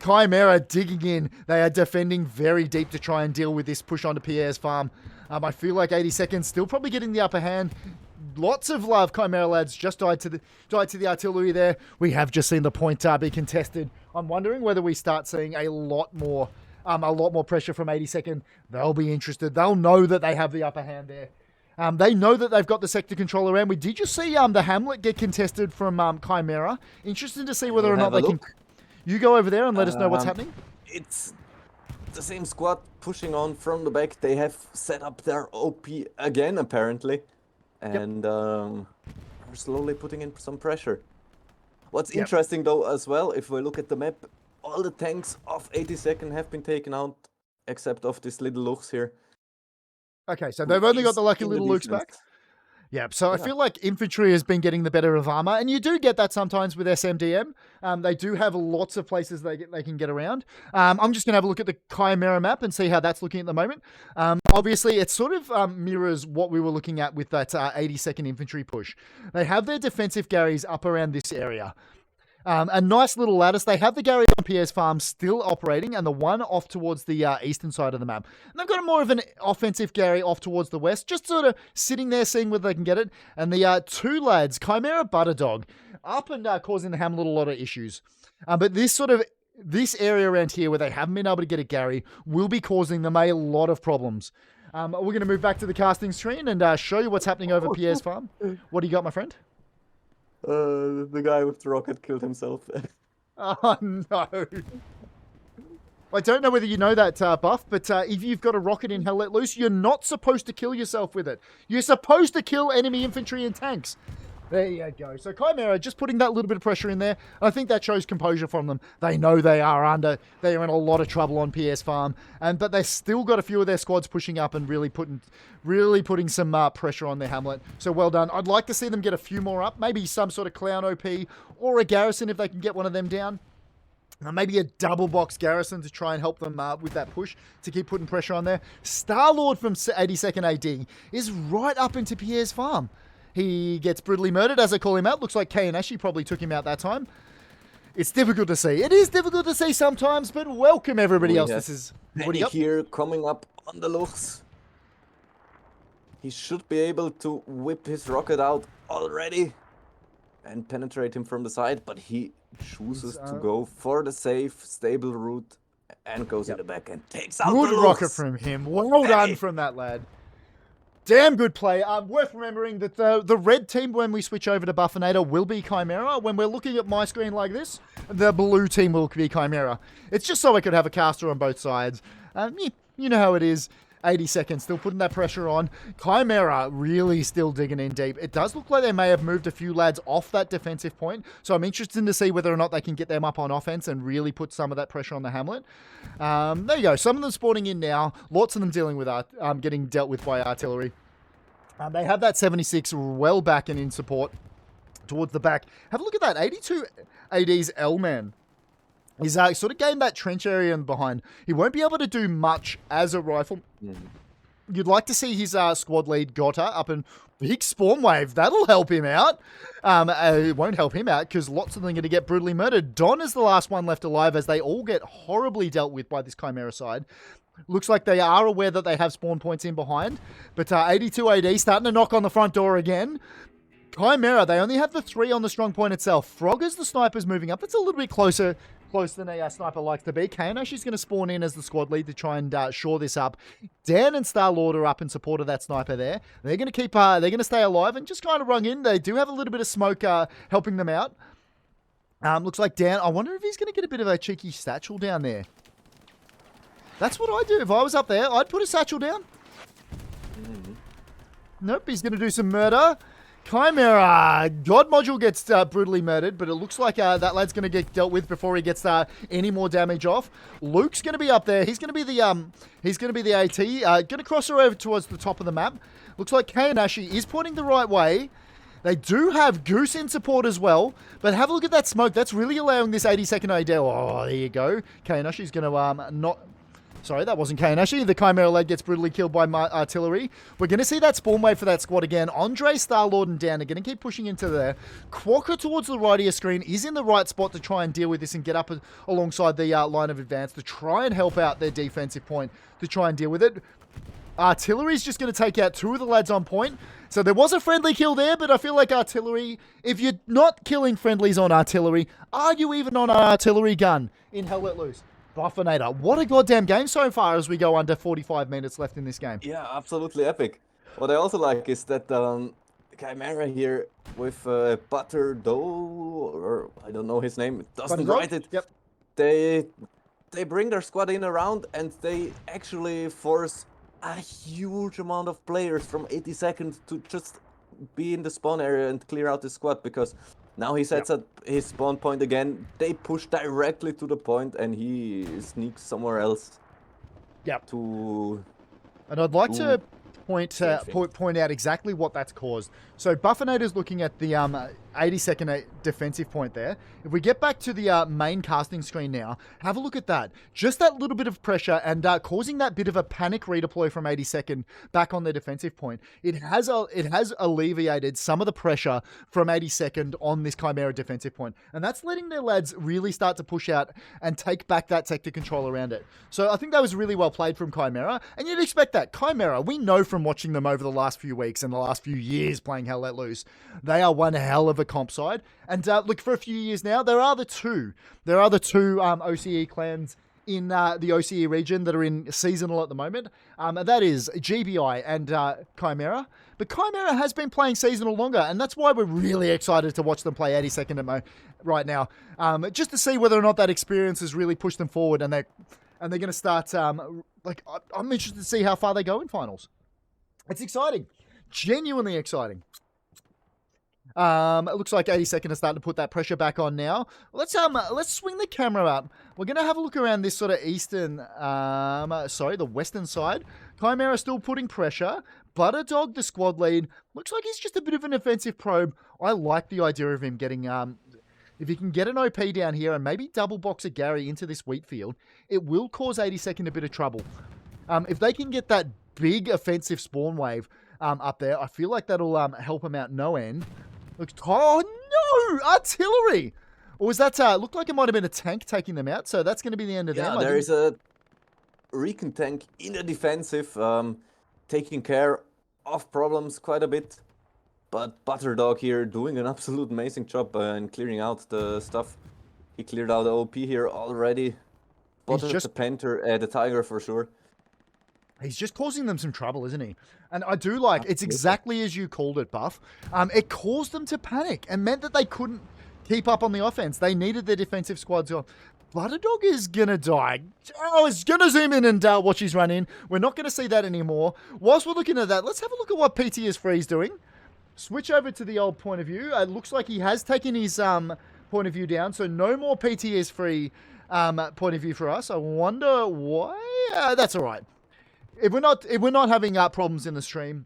Chimera digging in. They are defending very deep to try and deal with this push onto Pierre's farm. I feel like 82nd still probably getting the upper hand. Lots of love. Chimera lads just died to the artillery there. We have just seen the point be contested. I'm wondering whether we start seeing a lot more pressure from 82nd. They'll be interested. They'll know that they have the upper hand there. They know that they've got the sector control around. We did just see the Hamlet get contested from Chimera. Interesting to see whether or not they can. You go over there and let us know what's happening. It's the same squad pushing on from the back. They have set up their OP again, apparently. And are slowly putting in some pressure. What's interesting though as well, if we look at the map, all the tanks of 82nd have been taken out, except of this little Lux here. Okay, so they've only got the lucky little Lux back. Yeah, so I feel like infantry has been getting the better of armor, and you do get that sometimes with SMDM. They do have lots of places they can get around. I'm just going to have a look at the Chimera map and see how that's looking at the moment. Obviously, it sort of mirrors what we were looking at with that 82nd infantry push. They have their defensive Garys up around this area. A nice little lattice. They have the Gary on Pierre's farm still operating, and the one off towards the eastern side of the map. And they've got a more of an offensive Gary off towards the west, just sort of sitting there seeing whether they can get it. And the two lads, Chimera Butterdog, up and causing the Hamlet a lot of issues. But this area around here where they haven't been able to get a Gary will be causing them a lot of problems. We're going to move back to the casting screen and show you what's happening over Pierre's farm. What do you got, my friend? The guy with the rocket killed himself. Oh, no. I don't know whether you know that, Buff, but if you've got a rocket in Hell Let Loose, you're not supposed to kill yourself with it. You're supposed to kill enemy infantry and tanks. There you go. So Chimera just putting that little bit of pressure in there. I think that shows composure from them. They know they are in a lot of trouble on PS Farm, but they still got a few of their squads pushing up and really putting some pressure on their Hamlet. So well done. I'd like to see them get a few more up. Maybe some sort of clown OP or a garrison if they can get one of them down. Maybe a double box garrison to try and help them with that push to keep putting pressure on there. Star-Lord from 82nd AD is right up into Pierre's farm. He gets brutally murdered, as I call him out. Looks like Kay and Ashy probably took him out that time. It's difficult to see. It is difficult to see sometimes, but welcome everybody else. This is Penny here coming up on the Lux. He should be able to whip his rocket out already and penetrate him from the side, but he chooses to go for the safe, stable route and goes in the back and takes out the Lux. Good rocket from him. Well done from that lad. Damn good play. Worth remembering that the red team, when we switch over to Buffonator, will be Chimera. When we're looking at my screen like this, the blue team will be Chimera. It's just so I could have a caster on both sides. You know how it is. 80 seconds, still putting that pressure on. Chimera really still digging in deep. It does look like they may have moved a few lads off that defensive point, so I'm interested to see whether or not they can get them up on offense and really put some of that pressure on the Hamlet. There you go. Some of them spawning in now. Lots of them dealing with getting dealt with by artillery. They have that 76 well back and in support towards the back. Have a look at that. 82 AD's L-Man. He's sort of gained that trench area in behind. He won't be able to do much as a rifle. You'd like to see his squad lead Gotta up in big spawn wave. That'll help him out. It won't help him out because lots of them are going to get brutally murdered. Don is the last one left alive as they all get horribly dealt with by this Chimera side. Looks like they are aware that they have spawn points in behind. But 82 AD starting to knock on the front door again. Chimera, they only have the 3 on the strong point itself. Frogger's the sniper's moving up. That's a little bit closer than a sniper likes to be. Kano, she's going to spawn in as the squad lead to try and shore this up. Dan and Star-Lord are up in support of that sniper there. They're going to keep, they're going to stay alive and just kind of run in. They do have a little bit of smoke helping them out. Looks like Dan, I wonder if he's going to get a bit of a cheeky satchel down there. That's what I'd do. If I was up there, I'd put a satchel down. Nope, he's going to do some murder. Chimera, God Module gets brutally murdered, but it looks like that lad's going to get dealt with before he gets any more damage off. Luke's going to be up there. He's going to be the AT. Going to cross her over towards the top of the map. Looks like Kay and Ashi is pointing the right way. They do have Goose in support as well, but have a look at that smoke. That's really allowing this 80-second AD. Oh, there you go. Kayanashi's going to not... Sorry, that wasn't Kayanashi. The Chimera lad gets brutally killed by my artillery. We're going to see that spawn wave for that squad again. Andre, Star-Lord, and Dan are going to keep pushing into there. Quokka towards the right of your screen is in the right spot to try and deal with this and get up alongside the line of advance to try and help out their defensive point to try and deal with it. Artillery's just going to take out 2 of the lads on point. So there was a friendly kill there, but I feel like artillery, if you're not killing friendlies on artillery, are you even on an artillery gun in Hell Let Loose? Buffonator, what a goddamn game so far as we go under 45 minutes left in this game. Yeah, absolutely epic. What I also like is that Chimera here with Butter Dough, or I don't know his name, it doesn't write it. Yep. They bring their squad in around and they actually force a huge amount of players from 80 seconds to just be in the spawn area and clear out the squad, because now he sets up his spawn point again. They push directly to the point and he sneaks somewhere else. Yep. And I'd like to point out exactly what that's caused. So Buffonator's looking at the 80-second defensive point there. If we get back to the main casting screen now, have a look at that. Just that little bit of pressure and causing that bit of a panic redeploy from 82nd back on their defensive point. It has alleviated some of the pressure from 82nd on this Chimera defensive point. And that's letting their lads really start to push out and take back that sector control around it. So I think that was really well played from Chimera. And you'd expect that. Chimera, we know from watching them over the last few weeks and the last few years playing Hell Let Loose, they are one hell of a comp side. And look, for a few years now, there are the two OCE clans in the OCE region that are in seasonal at the moment. That is GBI and Chimera. But Chimera has been playing seasonal longer, and that's why we're really excited to watch them play 82nd right now, just to see whether or not that experience has really pushed them forward, and they're going to start. I'm interested to see how far they go in finals. It's exciting, genuinely exciting. It looks like 82nd is starting to put that pressure back on now. Let's swing the camera up. We're going to have a look around this sort of the western side. Chimera still putting pressure. Butterdog, the squad lead, looks like he's just a bit of an offensive probe. I like the idea of him getting, if he can get an OP down here and maybe double box a Gary into this wheat field, it will cause 82nd a bit of trouble. If they can get that big offensive spawn wave up there, I feel like that'll help him out no end. Oh no! Artillery! Or was that, looked like it might have been a tank taking them out, so that's going to be the end of them. Yeah, there is a recon tank in the defensive, taking care of problems quite a bit. But Butterdog here doing an absolute amazing job in clearing out the stuff. He cleared out the OP here already. Spotted the Panther, the Tiger for sure. He's just causing them some trouble, isn't he? And I do like, it's exactly as you called it, Buff. It caused them to panic and meant that they couldn't keep up on the offense. They needed their defensive squads on. Butterdog is going to die. Oh, it's going to zoom in and watch his run in. We're not going to see that anymore. Whilst we're looking at that, let's have a look at what PTS Free's doing. Switch over to the old point of view. It looks like he has taken his point of view down, so no more PTS Free point of view for us. I wonder why. That's all right. If we're not having problems in the stream,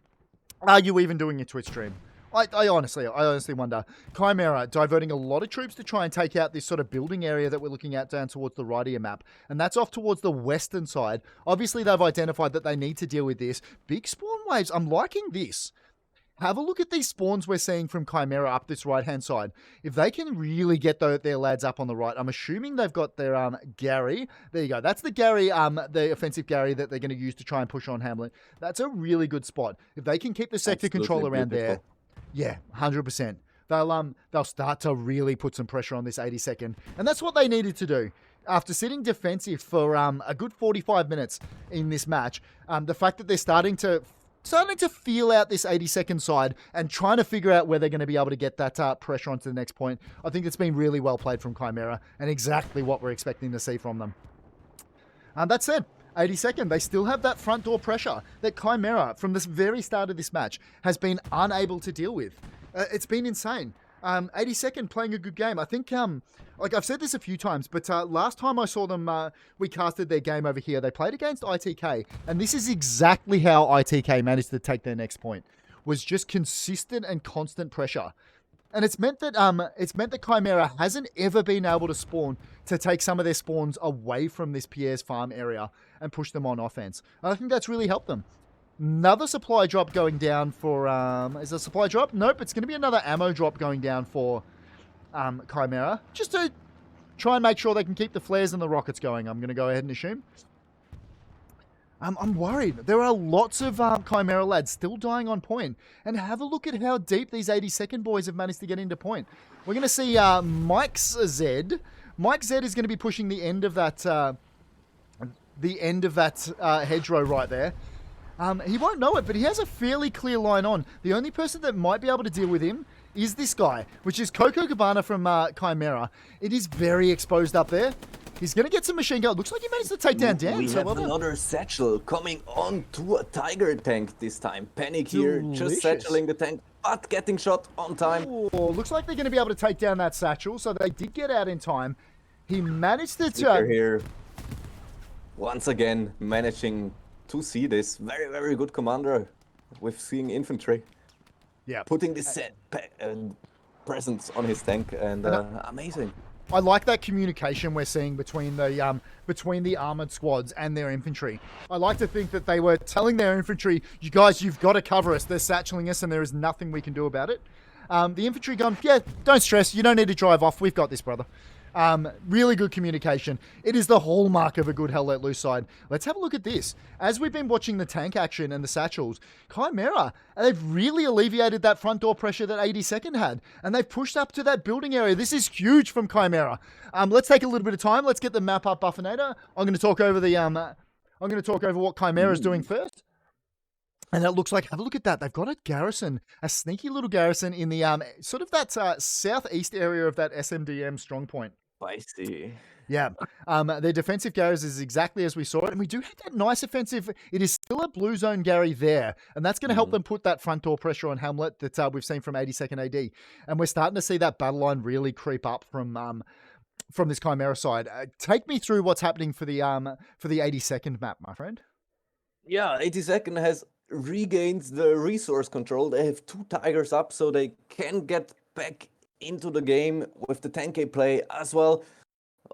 are you even doing a Twitch stream? I honestly wonder. Chimera diverting a lot of troops to try and take out this sort of building area that we're looking at down towards the right of your map. And that's off towards the western side. Obviously, they've identified that they need to deal with this. Big spawn waves. I'm liking this. Have a look at these spawns we're seeing from Chimera up this right-hand side. If they can really get their lads up on the right, I'm assuming they've got their Gary. There you go. That's the Gary, the offensive Gary that they're going to use to try and push on Hamlet. That's a really good spot. If they can keep the sector control around there, yeah, 100%. They'll start to really put some pressure on this 82nd. And that's what they needed to do. After sitting defensive for a good 45 minutes in this match, the fact that they're starting to feel out this 82nd side and trying to figure out where they're going to be able to get that pressure onto the next point. I think it's been really well played from Chimera and exactly what we're expecting to see from them. That said, 82nd, they still have that front door pressure that Chimera, from the very start of this match, has been unable to deal with. It's been insane. 82nd playing a good game. I think, like I've said this a few times, but last time I saw them, we casted their game over here. They played against ITK, and this is exactly how ITK managed to take their next point. was just consistent and constant pressure. And it's meant that Chimera hasn't ever been able to spawn to take some of their spawns away from this Pierre's farm area and push them on offense. And I think that's really helped them. Another supply drop going down for is a supply drop? Nope, it's going to be another ammo drop going down for Chimera, just to try and make sure they can keep the flares and the rockets going. I'm going to go ahead and assume. I'm worried. There are lots of Chimera lads still dying on point. And have a look at how deep these 82nd boys have managed to get into point. We're going to see Mike Z. Mike Z is going to be pushing the end of that hedgerow right there. He won't know it, but he has a fairly clear line on. The only person that might be able to deal with him is this guy, which is Coco Cabana from Chimera. It is very exposed up there. He's going to get some machine gun. Looks like he managed to take down Dan. We have another satchel coming on to a Tiger tank this time. Panic here, just satcheling the tank, but getting shot on time. Oh, looks like they're going to be able to take down that satchel, so they did get out in time. He managed to... here, once again, managing to see this. Very, very good commander with seeing infantry. Yeah. Putting this presence on his tank, and amazing. I like that communication we're seeing between the armored squads and their infantry. I like to think that they were telling their infantry, you guys, you've got to cover us. They're satcheling us and there is nothing we can do about it. The infantry gone, yeah, don't stress. You don't need to drive off. We've got this, brother. Really good communication. It is the hallmark of a good Hell Let Loose side. Let's have a look at this. As we've been watching the tank action and the satchels, Chimera, they've really alleviated that front door pressure that 82nd had, and they've pushed up to that building area. This is huge from Chimera. Let's take a little bit of time. Let's get the map up, Buffonator. I'm going to talk over what Chimera is doing first. And it looks like, have a look at that. They've got a garrison, a sneaky little garrison in the sort of that southeast area of that SMDM strong point. Spicy. Yeah. Their defensive garrison is exactly as we saw it. And we do have that nice offensive. It is still a blue zone Gary there. And that's going to help them put that front door pressure on Hamlet that we've seen from 82nd AD. And we're starting to see that battle line really creep up from this Chimera side. Take me through what's happening for the 82nd map, my friend. Yeah, 82nd has regained the resource control. They have 2 Tigers up, so they can get back into the game with the 10k play as well.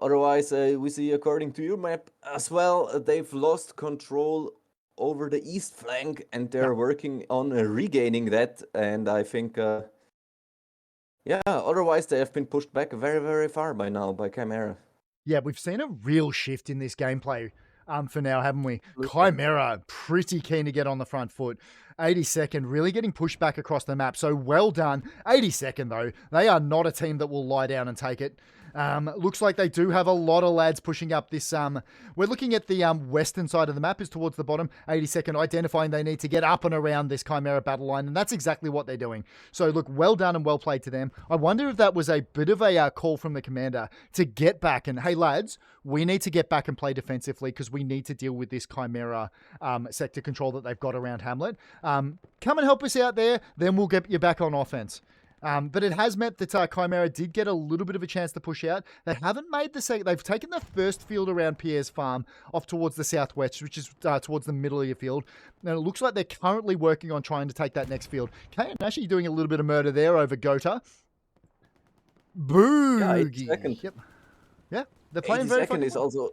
Otherwise, we see, according to your map as well, they've lost control over the east flank, and they're working on regaining that. And I think, otherwise they have been pushed back very, very far by now by Chimera. Yeah, we've seen a real shift in this gameplay for now, haven't we? Chimera pretty keen to get on the front foot. 82nd really getting pushed back across the map. So well done. 82nd, though, they are not a team that will lie down and take it. Looks like they do have a lot of lads pushing up this. We're looking at the western side of the map is towards the bottom. 82nd identifying they need to get up and around this Chimera battle line, and that's exactly what they're doing. So look, well done and well played to them. I wonder if that was a bit of a call from the commander to get back and, hey lads, we need to get back and play defensively because we need to deal with this Chimera sector control that they've got around Hamlet. Come and help us out there, then we'll get you back on offense. But it has meant that Chimera did get a little bit of a chance to push out. They haven't made the second. They've taken the first field around Pierre's farm off towards the southwest, which is towards the middle of your field. And it looks like they're currently working on trying to take that next field. Kayan actually doing a little bit of murder there over Gota. Boogie. Yeah, yep. Yeah, they're playing very fun. 82nd is also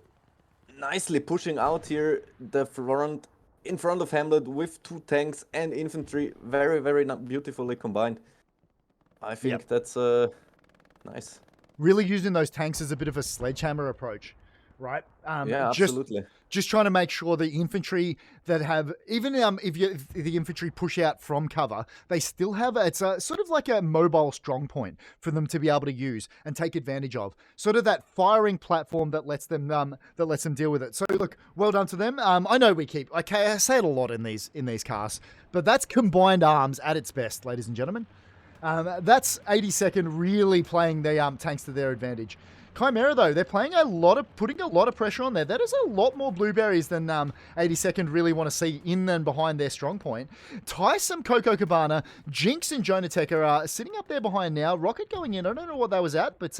nicely pushing out here the front, in front of Hamlet with 2 tanks and infantry. Very, very beautifully combined. I think that's nice. Really using those tanks as a bit of a sledgehammer approach, right? Yeah, absolutely. Just trying to make sure the infantry that have, even if the infantry push out from cover, they still have, it's a sort of like a mobile strong point for them to be able to use and take advantage of. Sort of that firing platform that lets them deal with it. So look, well done to them. I know I say it a lot in these casts, but that's combined arms at its best, ladies and gentlemen. That's 82nd really playing the tanks to their advantage. Chimera, though, they're putting a lot of pressure on there. That is a lot more blueberries than 82nd really want to see in and behind their strong point. Tyson, Coco Cabana, Jinx, and Jonatech are sitting up there behind now. Rocket going in. I don't know what that was at, but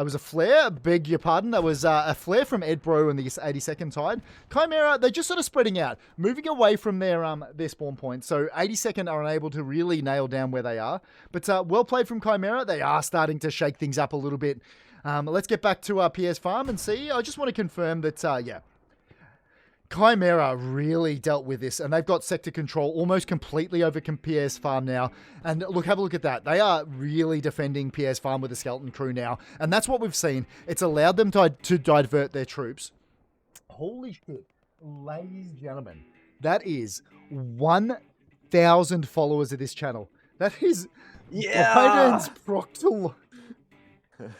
was a flare. Beg your pardon. That was a flare from Ed Bro in the 82nd tide. Chimera, they're just sort of spreading out, moving away from their spawn point. So 82nd are unable to really nail down where they are. But well played from Chimera. They are starting to shake things up a little bit. Let's get back to Pierre's farm and see. I just want to confirm that, Chimera really dealt with this, and they've got sector control almost completely over Pierre's farm now. And look, have a look at that. They are really defending Pierre's farm with the skeleton crew now, and that's what we've seen. It's allowed them to divert their troops. Holy shit, ladies and gentlemen, that is 1,000 followers of this channel. That is Biden's proctal.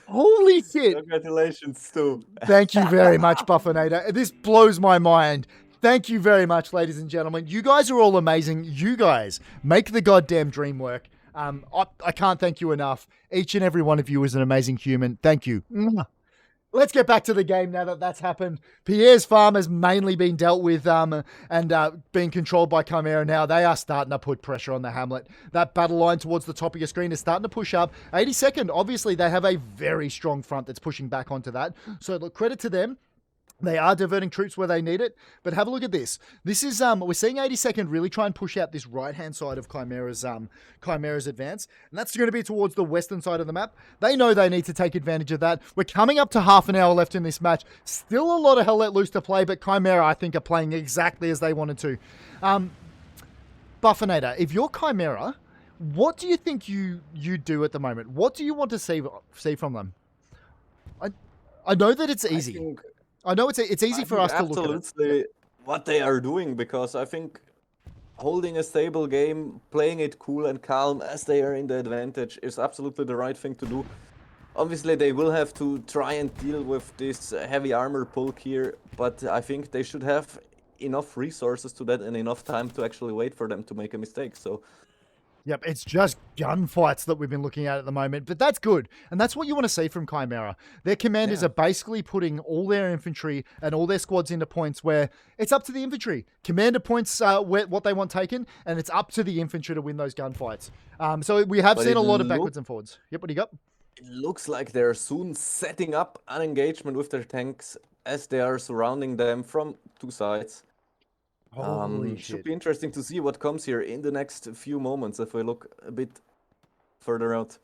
Holy shit. Congratulations, Stu. Thank you very much, Buffonator. This blows my mind. Thank you very much, ladies and gentlemen. You guys are all amazing. You guys make the goddamn dream work. I can't thank you enough. Each and every one of you is an amazing human. Thank you. Let's get back to the game now that that's happened. Pierre's farm has mainly been dealt with and being controlled by Chimera now. They are starting to put pressure on the Hamlet. That battle line towards the top of your screen is starting to push up. 82nd, obviously, they have a very strong front that's pushing back onto that. So look, credit to them. They are diverting troops where they need it, but have a look at this. This is we're seeing 82nd really try and push out this right-hand side of Chimera's advance, and that's going to be towards the western side of the map. They know they need to take advantage of that. We're coming up to half an hour left in this match. Still a lot of hell let loose to play, but Chimera, I think, are playing exactly as they wanted to. Buffonator, if you're Chimera, what do you think you do at the moment? What do you want to see from them? I know that it's easy. I know it's easy for us to look at it. Absolutely what they are doing, because I think holding a stable game, playing it cool and calm as they are in the advantage is absolutely the right thing to do. Obviously, they will have to try and deal with this heavy armor bulk here, but I think they should have enough resources to that and enough time to actually wait for them to make a mistake. So. Yep, it's just gunfights that we've been looking at the moment, but that's good. And that's what you want to see from Chimera. Their commanders are basically putting all their infantry and all their squads into points where it's up to the infantry. Commander points what they want taken, and it's up to the infantry to win those gunfights. So we have seen a lot of backwards and forwards. Yep, what do you got? It looks like they're soon setting up an engagement with their tanks as they are surrounding them from two sides. Should be interesting to see what comes here in the next few moments if we look a bit further out.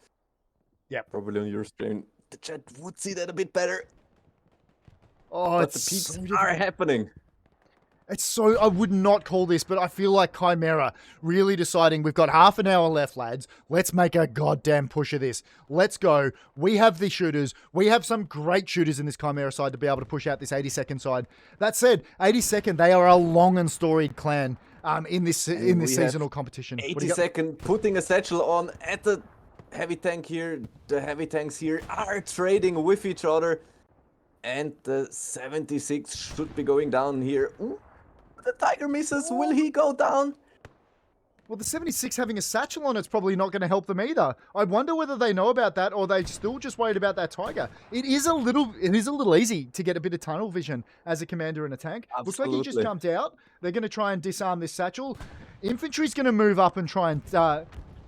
Yeah, probably on your stream. The chat would see that a bit better. Oh, but the peaks are happening. It's so, I would not call this, but I feel like Chimera really deciding we've got half an hour left, lads. Let's make a goddamn push of this. Let's go. We have the shooters. We have some great shooters in this Chimera side to be able to push out this 82nd side. That said, 82nd, they are a long and storied clan in this seasonal competition. 82nd putting a satchel on at the heavy tank here. The heavy tanks here are trading with each other. And the 76 should be going down here. Ooh. The Tiger misses. Will he go down? Well, the 76 having a satchel on it's probably not going to help them either. I wonder whether they know about that or they still just worried about that Tiger. It is a little easy to get a bit of tunnel vision as a commander in a tank. Absolutely. Looks like he just jumped out. They're going to try and disarm this satchel. Infantry's going to move up and try and...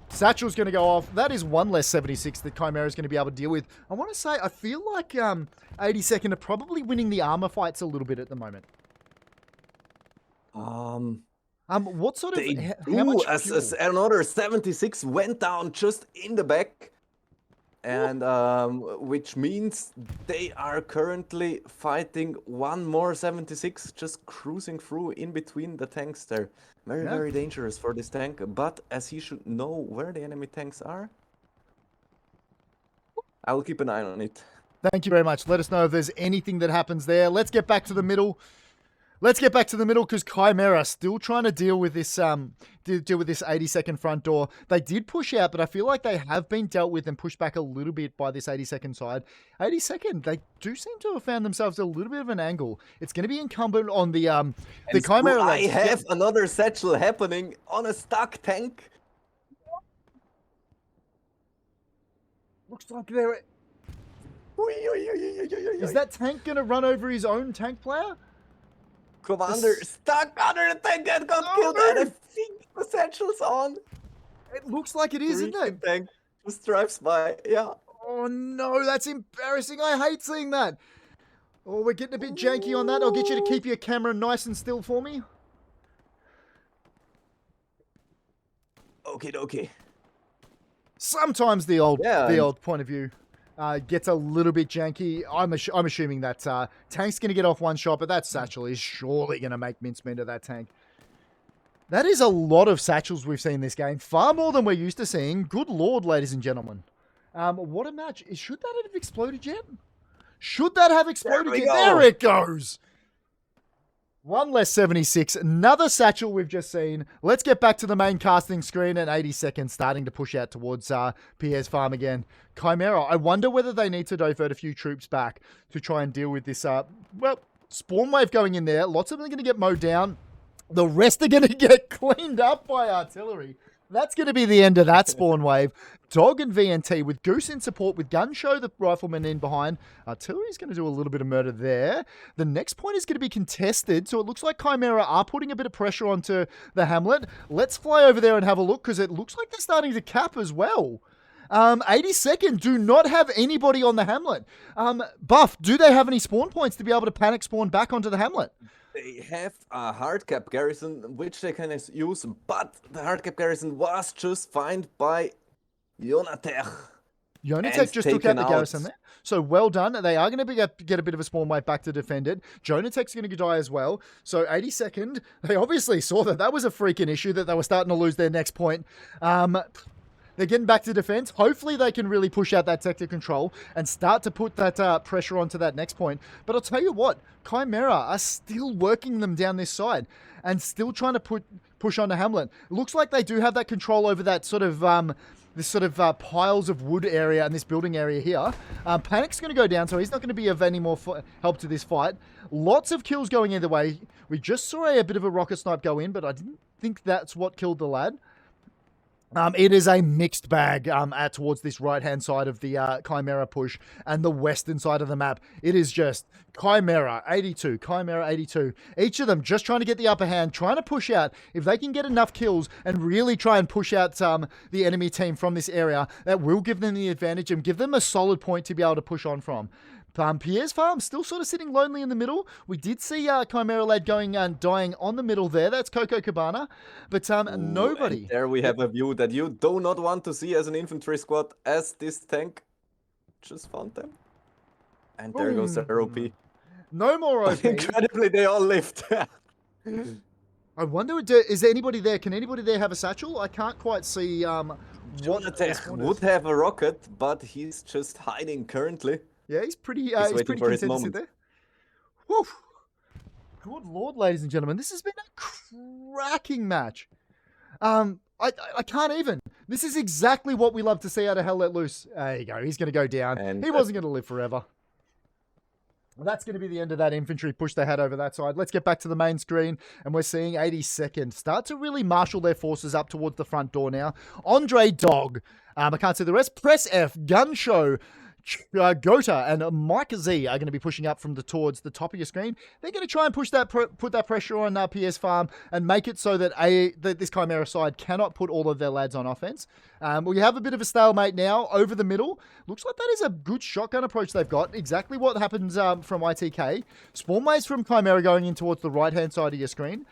Satchel's going to go off. That is one less 76 that Chimera is going to be able to deal with. I want to say, I feel like 82nd are probably winning the armor fights a little bit at the moment. What sort of... how much as another 76 went down just in the back. And which means they are currently fighting one more 76, just cruising through in between the tanks there. Very dangerous for this tank, but as he should know where the enemy tanks are, I will keep an eye on it. Thank you very much. Let us know if there's anything that happens there. Let's get back to the middle. Because Chimera still trying to deal with this 82nd front door. They did push out, but I feel like they have been dealt with and pushed back a little bit by this 82nd side. 82nd, they do seem to have found themselves a little bit of an angle. It's going to be incumbent on the Chimera. I have another satchel happening on a stuck tank. Looks like they're... Is that tank going to run over his own tank player? Commander stuck under the tank and got killed, and I think the satchel's on. It looks like it is, isn't it? Tank just drives by, yeah. Oh no, that's embarrassing. I hate seeing that. Oh, we're getting a bit janky on that. I'll get you to keep your camera nice and still for me. Okay. Sometimes the old point of view gets a little bit janky. I'm assuming that Tank's going to get off one shot, but that satchel is surely going to make mincemeat of that Tank. That is a lot of satchels we've seen this game. Far more than we're used to seeing. Good lord, ladies and gentlemen. What a match. Should that have exploded yet? Should that have exploded yet? There it goes. One less 76. Another satchel we've just seen. Let's get back to the main casting screen at 80 seconds, starting to push out towards Pierre's farm again. Chimera, I wonder whether they need to divert a few troops back to try and deal with this, spawn wave going in there. Lots of them are going to get mowed down. The rest are going to get cleaned up by artillery. That's going to be the end of that spawn wave. Dog and VNT with Goose in support with Gunshow, the rifleman in behind. Artillery is going to do a little bit of murder there. The next point is going to be contested, so it looks like Chimera are putting a bit of pressure onto the hamlet. Let's fly over there and have a look, because it looks like they're starting to cap as well. 82nd do not have anybody on the hamlet. Buff, do they have any spawn points to be able to panic spawn back onto the hamlet? They have a hardcap garrison, which they can use, but the hardcap garrison was just found by Jonatech. Jonatech just took out the garrison there. So well done. They are going to get a bit of a spawn wave back to defend it. Jonatech's going to die as well. So 82nd, they obviously saw that was a freaking issue, that they were starting to lose their next point. They're getting back to defense. Hopefully they can really push out that sector control and start to put that pressure onto that next point. But I'll tell you what, Chimera are still working them down this side and still trying to push onto Hamlet. Looks like they do have that control over that sort of piles of wood area and this building area here. Panic's going to go down, so he's not going to be of any more help to this fight. Lots of kills going either way. We just saw a bit of a rocket snipe go in, but I didn't think that's what killed the lad. It is a mixed bag towards this right-hand side of the Chimera push and the western side of the map. It is just Chimera 82, Chimera 82. Each of them just trying to get the upper hand, trying to push out. If they can get enough kills and really try and push out the enemy team from this area, that will give them the advantage and give them a solid point to be able to push on from. Pierre's farm still sort of sitting lonely in the middle. We did see Chimera lad going and dying on the middle there. That's Coco Cabana. But nobody. And there we have a view that you do not want to see as an infantry squad, as this tank just found them. And there goes their OP. No more OP. Incredibly, they all lived. I wonder, is there anybody there? Can anybody there have a satchel? I can't quite see what Jonatech would have a rocket, but he's just hiding currently. Yeah, he's pretty content to sit there. Whew. Good lord, ladies and gentlemen. This has been a cracking match. I can't even. This is exactly what we love to see out of Hell Let Loose. There you go. He's going to go down. And he wasn't going to live forever. Well, that's going to be the end of that infantry push they had over that side. Let's get back to the main screen, and we're seeing 82nd start to really marshal their forces up towards the front door now. Andre Dog. I can't see the rest. Press F. Gun Show. Gota and Mike Z are going to be pushing up towards the top of your screen. They're going to try and put that pressure on PS Farm and make it so that this Chimera side cannot put all of their lads on offense. We have a bit of a stalemate now over the middle. Looks like that is a good shotgun approach they've got. Exactly what happens from ITK. Spawn waves from Chimera going in towards the right-hand side of your screen.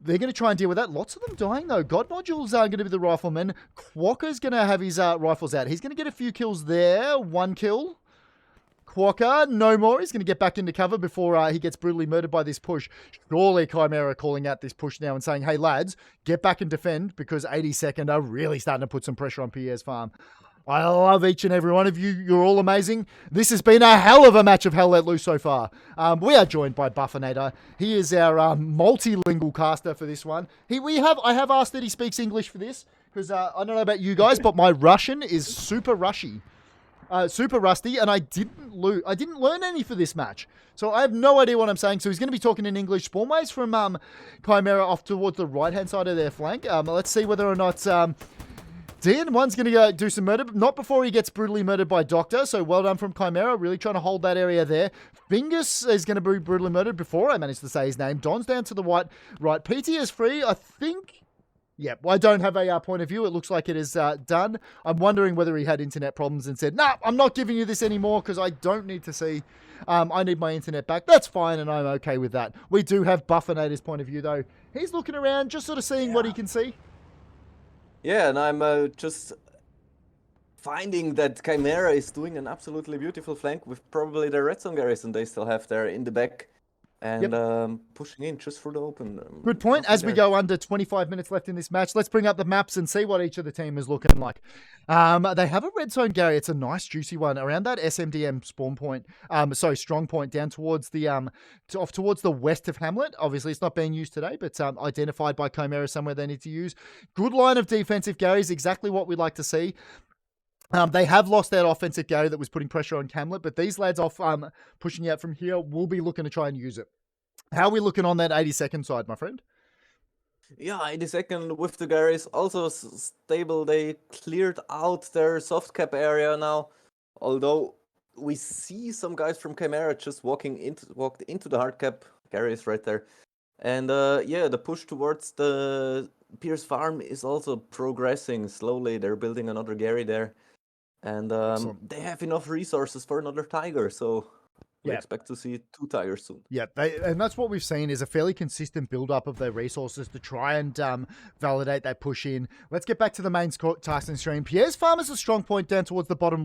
They're going to try and deal with that. Lots of them dying, though. God Modules are going to be the rifleman. Quokka's going to have his rifles out. He's going to get a few kills there. 1 kill. Quokka, no more. He's going to get back into cover before he gets brutally murdered by this push. Surely Chimera calling out this push now and saying, hey, lads, get back and defend, because 82nd are really starting to put some pressure on Pierre's farm. I love each and every one of you. You're all amazing. This has been a hell of a match of Hell Let Loose so far. We are joined by Buffonator. He is our multilingual caster for this one. I have asked that he speaks English for this, because I don't know about you guys, but my Russian is super rusty, and I didn't learn any for this match. So I have no idea what I'm saying. So he's going to be talking in English. Spawn waves from Chimera off towards the right-hand side of their flank. Let's see whether or not... DN1's going to go do some murder, not before he gets brutally murdered by Doctor, so well done from Chimera, really trying to hold that area there. Fingus is going to be brutally murdered before I managed to say his name. Don's down to the right. PT is free, I think. Yeah, well, I don't have a point of view. It looks like it is done. I'm wondering whether he had internet problems and said, "Nah, I'm not giving you this anymore because I don't need to see. I need my internet back." That's fine, and I'm okay with that. We do have Buffonator's point of view, though. He's looking around, just sort of seeing what he can see. Yeah, and I'm just finding that Chimera is doing an absolutely beautiful flank with probably the red zone garrison they still have there in the back. And pushing in just for the open. Good point. As we go under 25 minutes left in this match, let's bring up the maps and see what each of the team is looking like. They have a red zone, Gary. It's a nice, juicy one around that SMDM spawn point. Strong point down towards the off towards the west of Hamlet. Obviously, it's not being used today, but identified by Chimera somewhere they need to use. Good line of defensive, Gary, is exactly what we'd like to see. They have lost that offensive Gary that was putting pressure on Hamlet, but these lads off pushing out from here will be looking to try and use it. How are we looking on that 82nd side, my friend? Yeah, 82nd with the Garys also stable. They cleared out their soft cap area now, although we see some guys from Chimera just walked into the hard cap. Gary is right there. And the push towards the Pierce Farm is also progressing slowly. They're building another Gary there. And they have enough resources for another Tiger, so we expect to see 2 Tigers soon. Yeah, and that's what we've seen is a fairly consistent build-up of their resources to try and validate that push in. Let's get back to the main Tyson stream. Pierre's Farm is a strong point down towards the bottom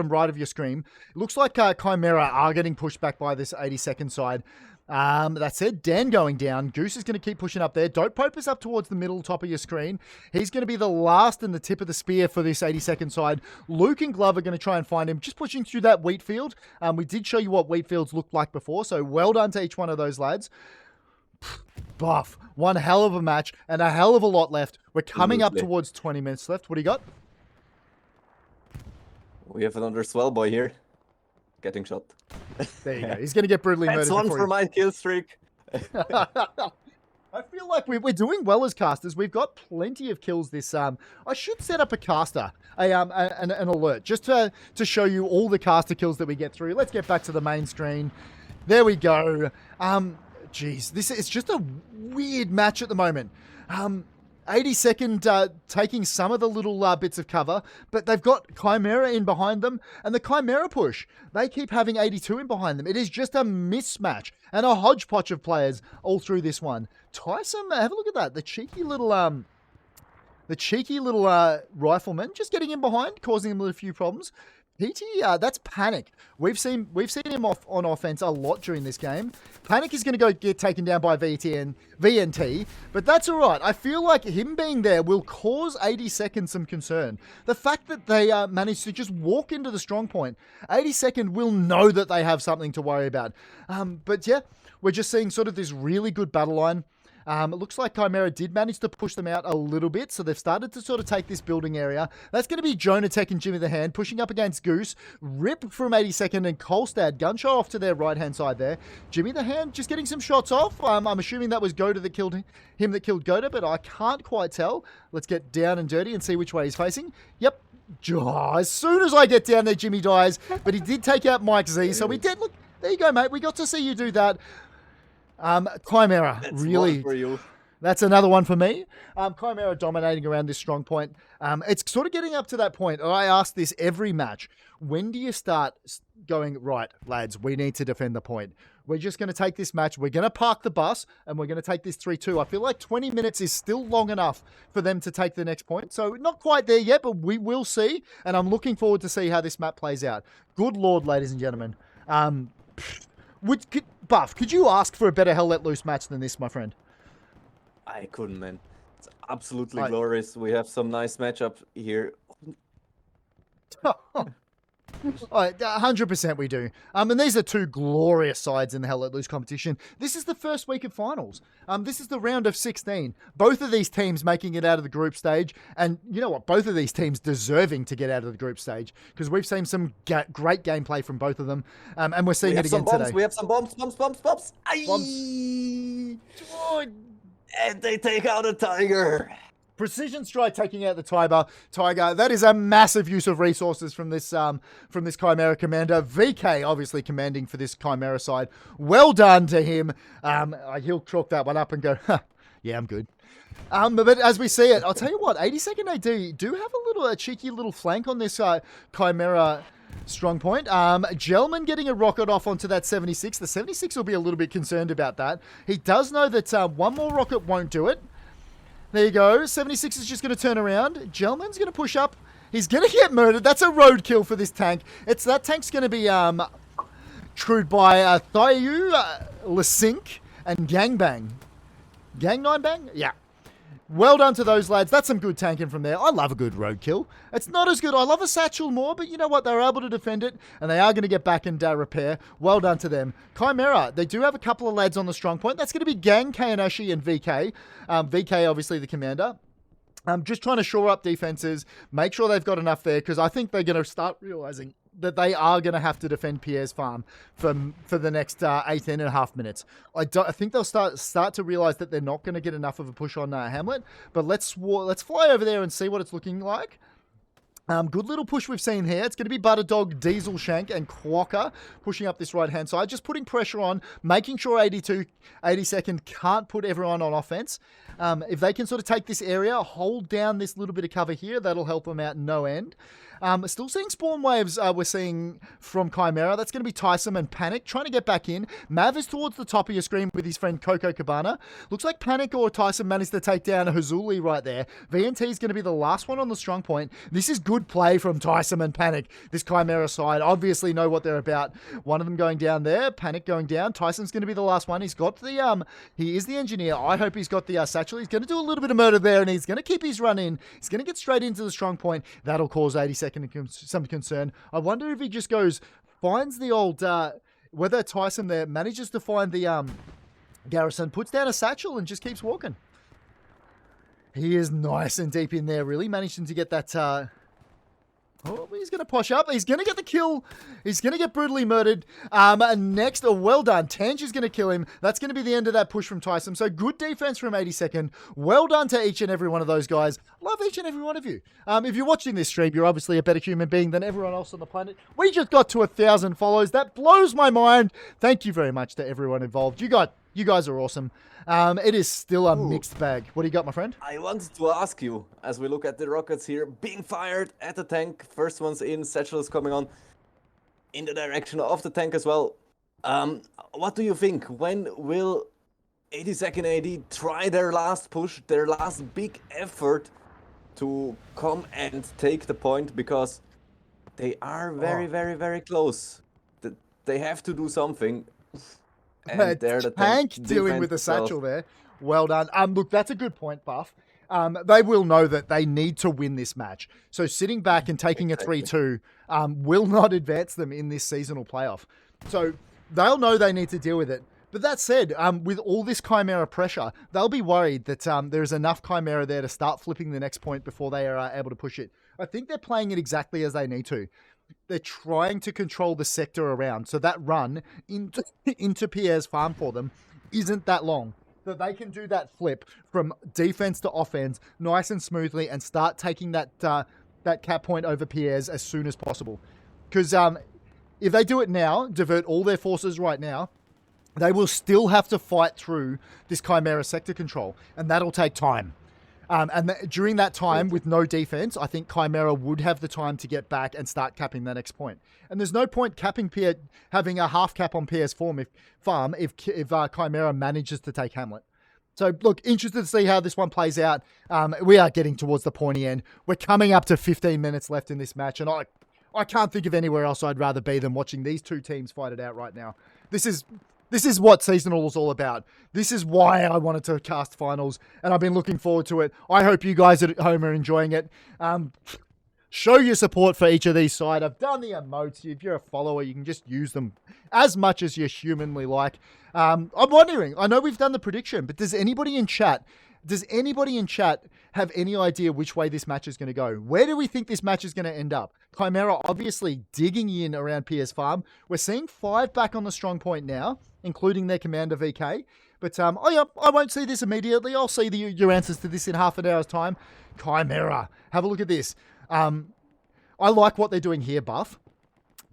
right of your screen. It looks like Chimera are getting pushed back by this 82nd side. That said, Dan going down. Goose is going to keep pushing up there. Dope Pope is up towards the middle top of your screen. He's going to be the last and the tip of the spear for this 82nd side. Luke and Glove are going to try and find him, just pushing through that wheat field. We did show you what wheat fields looked like before, so well done to each one of those lads. Buff. One hell of a match and a hell of a lot left. We're coming up towards 20 minutes left. What do you got? We have another swell boy here. Getting shot. There you go. He's going to get brutally murdered. That's one for my kill streak. I feel like we're doing well as casters. We've got plenty of kills this. I should set up a caster, an alert, just to show you all the caster kills that we get through. Let's get back to the main screen. There we go. Geez, it's just a weird match at the moment. 82nd taking some of the little bits of cover, but they've got Chimera in behind them, and the Chimera push, they keep having 82 in behind them. It is just a mismatch and a hodgepodge of players all through this one. Tyson, have a look at that. The cheeky little rifleman just getting in behind, causing them a few problems. PT, that's Panic. We've seen him on offense a lot during this game. Panic is going to go get taken down by VNT, but that's all right. I feel like him being there will cause 82nd some concern. The fact that they managed to just walk into the strong point, 82nd will know that they have something to worry about. But yeah, we're just seeing sort of this really good battle line. It looks like Chimera did manage to push them out a little bit, so they've started to sort of take this building area. That's going to be Jonah Tech and Jimmy the Hand pushing up against Goose. Rip from 82nd and Kolstad. Gunshot off to their right-hand side there. Jimmy the Hand just getting some shots off. I'm assuming that was Goda that killed him that killed Goda, but I can't quite tell. Let's get down and dirty and see which way he's facing. Yep. As soon as I get down there, Jimmy dies, but he did take out Mike Z, so we did. Look, there you go, mate. We got to see you do that. Chimera, that's really, one for you. That's another one for me. Chimera dominating around this strong point. It's sort of getting up to that point. I ask this every match. When do you start going, right, lads, we need to defend the point. We're just going to take this match. We're going to park the bus and we're going to take this 3-2. I feel like 20 minutes is still long enough for them to take the next point. So not quite there yet, but we will see. And I'm looking forward to see how this map plays out. Good Lord, ladies and gentlemen. Buff, could you ask for a better Hell Let Loose match than this, my friend? I couldn't, man. It's absolutely glorious. We have some nice matchup here. 100% we do. And these are two glorious sides in the Hell Let Loose competition. This is the first week of finals. This is the round of 16. Both of these teams making it out of the group stage. And you know what? Both of these teams deserving to get out of the group stage because we've seen some great gameplay from both of them. And we're seeing it again today. We have some bombs. Bombs. And they take out a Tiger. Precision Strike taking out the Tiger. That is a massive use of resources from this Chimera commander. VK obviously commanding for this Chimera side. Well done to him. He'll chalk that one up and go, Yeah, I'm good. But as we see it, I'll tell you what, 82nd AD do have a cheeky little flank on this Chimera strong point. Gelman getting a rocket off onto that 76. The 76 will be a little bit concerned about that. He does know that one more rocket won't do it. There you go. 76 is just going to turn around. Gelman's going to push up. He's going to get murdered. That's a roadkill for this tank. That tank's going to be trued by Thayu, Lasink, and Gangbang. Gang 9 Bang? Yeah. Well done to those lads. That's some good tanking from there. I love a good roadkill. It's not as good. I love a satchel more, but you know what? They were able to defend it, and they are going to get back and repair. Well done to them. Chimera, they do have a couple of lads on the strong point. That's going to be Gang, Kayanashi, and VK. VK, obviously, the commander. Just trying to shore up defenses, make sure they've got enough there, because I think they're going to start realizing that they are going to have to defend Pierre's farm for the next 18.5 minutes. I think they'll start to realize that they're not going to get enough of a push on Hamlet. But let's fly over there and see what it's looking like. Good little push we've seen here. It's going to be Butterdog, Diesel Shank, and Quokka pushing up this right-hand side, just putting pressure on, making sure 82nd can't put everyone on offense. If they can sort of take this area, hold down this little bit of cover here, that'll help them out no end. Still seeing spawn waves we're seeing from Chimera. That's going to be Tyson and Panic trying to get back in. Mav is towards the top of your screen with his friend Coco Cabana. Looks like Panic or Tyson managed to take down Hazuli right there. VNT is going to be the last one on the strong point. This is good play from Tyson and Panic. This Chimera side obviously know what they're about. One of them going down there, Panic going down. Tyson's going to be the last one. He's got the, he is the engineer. I hope he's got the satchel. He's going to do a little bit of murder there, and he's going to keep his run in. He's going to get straight into the strong point. That'll cause 82nd some concern. I wonder if he just finds the old, whether Tyson there manages to find the garrison, puts down a satchel and just keeps walking. He is nice and deep in there, really managing to get that, oh, he's going to push up. He's going to get the kill. He's going to get brutally murdered. Next, well done. Tange is going to kill him. That's going to be the end of that push from Tyson. So good defense from 82nd. Well done to each and every one of those guys. Love each and every one of you. If you're watching this stream, you're obviously a better human being than everyone else on the planet. We just got to 1,000 follows. That blows my mind. Thank you very much to everyone involved. You guys are awesome. It is still a mixed bag. What do you got, my friend? I wanted to ask you, as we look at the rockets here, being fired at the tank. First one's in, satchel is coming on in the direction of the tank as well. What do you think? When will 82nd AD try their last push, their last big effort to come and take the point? Because they are very close. They have to do something. And the tank dealing with the satchel there. Well done. Look, that's a good point, Buff. They will know that they need to win this match. So sitting back and taking a 3-2 will not advance them in this seasonal playoff. So they'll know they need to deal with it. But that said, with all this Chimera pressure, they'll be worried that there's enough Chimera there to start flipping the next point before they are able to push it. I think they're playing it exactly as they need to. They're trying to control the sector around, so that run into Pierre's farm for them isn't that long. So they can do that flip from defense to offense nice and smoothly and start taking that cap point over Pierre's as soon as possible. Because if they do it now, divert all their forces right now, they will still have to fight through this Chimera sector control, and that'll take time. During that time, with no defense, I think Chimera would have the time to get back and start capping that next point. And there's no point capping Pierre, having a half cap on Pierre's farm if Chimera manages to take Hamlet. So, look, interested to see how this one plays out. We are getting towards the pointy end. We're coming up to 15 minutes left in this match, and I can't think of anywhere else I'd rather be than watching these two teams fight it out right now. This is what Seasonal is all about. This is why I wanted to cast finals, and I've been looking forward to it. I hope you guys at home are enjoying it. Show your support for each of these sides. I've done the emotes. If you're a follower, you can just use them as much as you humanly like. I'm wondering, I know we've done the prediction, but does anybody in chat have any idea which way this match is going to go? Where do we think this match is going to end up? Chimera obviously digging in around Pierre's farm. We're seeing 5 back on the strong point now, including their commander VK. But I won't see this immediately. I'll see your answers to this in half an hour's time. Chimera, have a look at this. I like what they're doing here, Buff.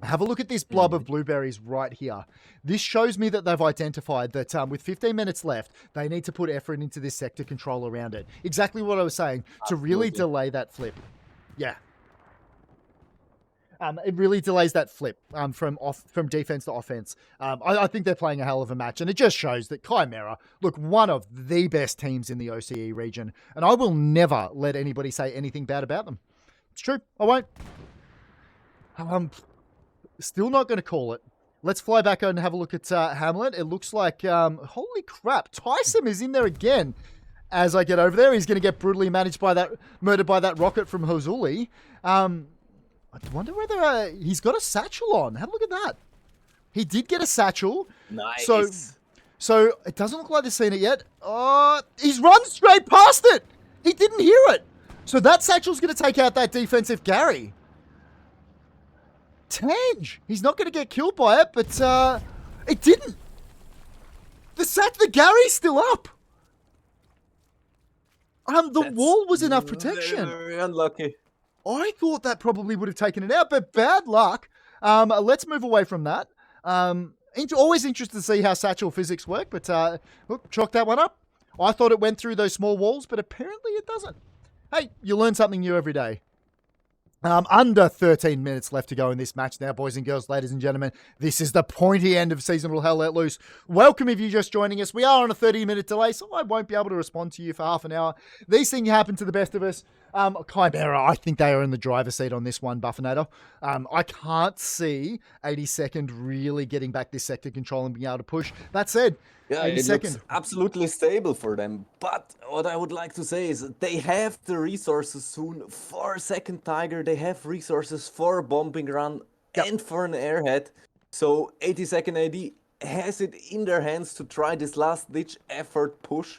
Have a look at this blob of blueberries right here. This shows me that they've identified that with 15 minutes left, they need to put effort into this sector control around it. Exactly what I was saying, to really delay that flip. Yeah. It really delays that flip from defense to offense. I think they're playing a hell of a match, and it just shows that Chimera, look, one of the best teams in the OCE region, and I will never let anybody say anything bad about them. It's true. I won't. Still not going to call it. Let's fly back and have a look at Hamlet. It looks like, holy crap, Tyson is in there again. As I get over there, he's going to get brutally murdered by that rocket from Hozuli. I wonder whether he's got a satchel on. Have a look at that. He did get a satchel. Nice. So it doesn't look like they've seen it yet. He's run straight past it. He didn't hear it. So that satchel's going to take out that defensive Gary. Tange. He's not going to get killed by it, but it didn't. The Gary's still up. The wall was enough protection. Very unlucky. I thought that probably would have taken it out, but bad luck. Let's move away from that. Always interested to see how satchel physics work, but look, chalk that one up. I thought it went through those small walls, but apparently it doesn't. Hey, you learn something new every day. Under 13 minutes left to go in this match now, boys and girls, ladies and gentlemen. This is the pointy end of Seasonal Hell Let Loose. Welcome if you're just joining us. We are on a 30-minute delay, so I won't be able to respond to you for half an hour. These things happen to the best of us. Chimera, I think they are in the driver's seat on this one, Buffonator. I can't see 82nd really getting back this sector control and being able to push. That said, yeah, it looks absolutely stable for them. But what I would like to say is they have the resources soon for Second Tiger. They have resources for a bombing run and for an airhead. So 82nd AD has it in their hands to try this last-ditch effort push.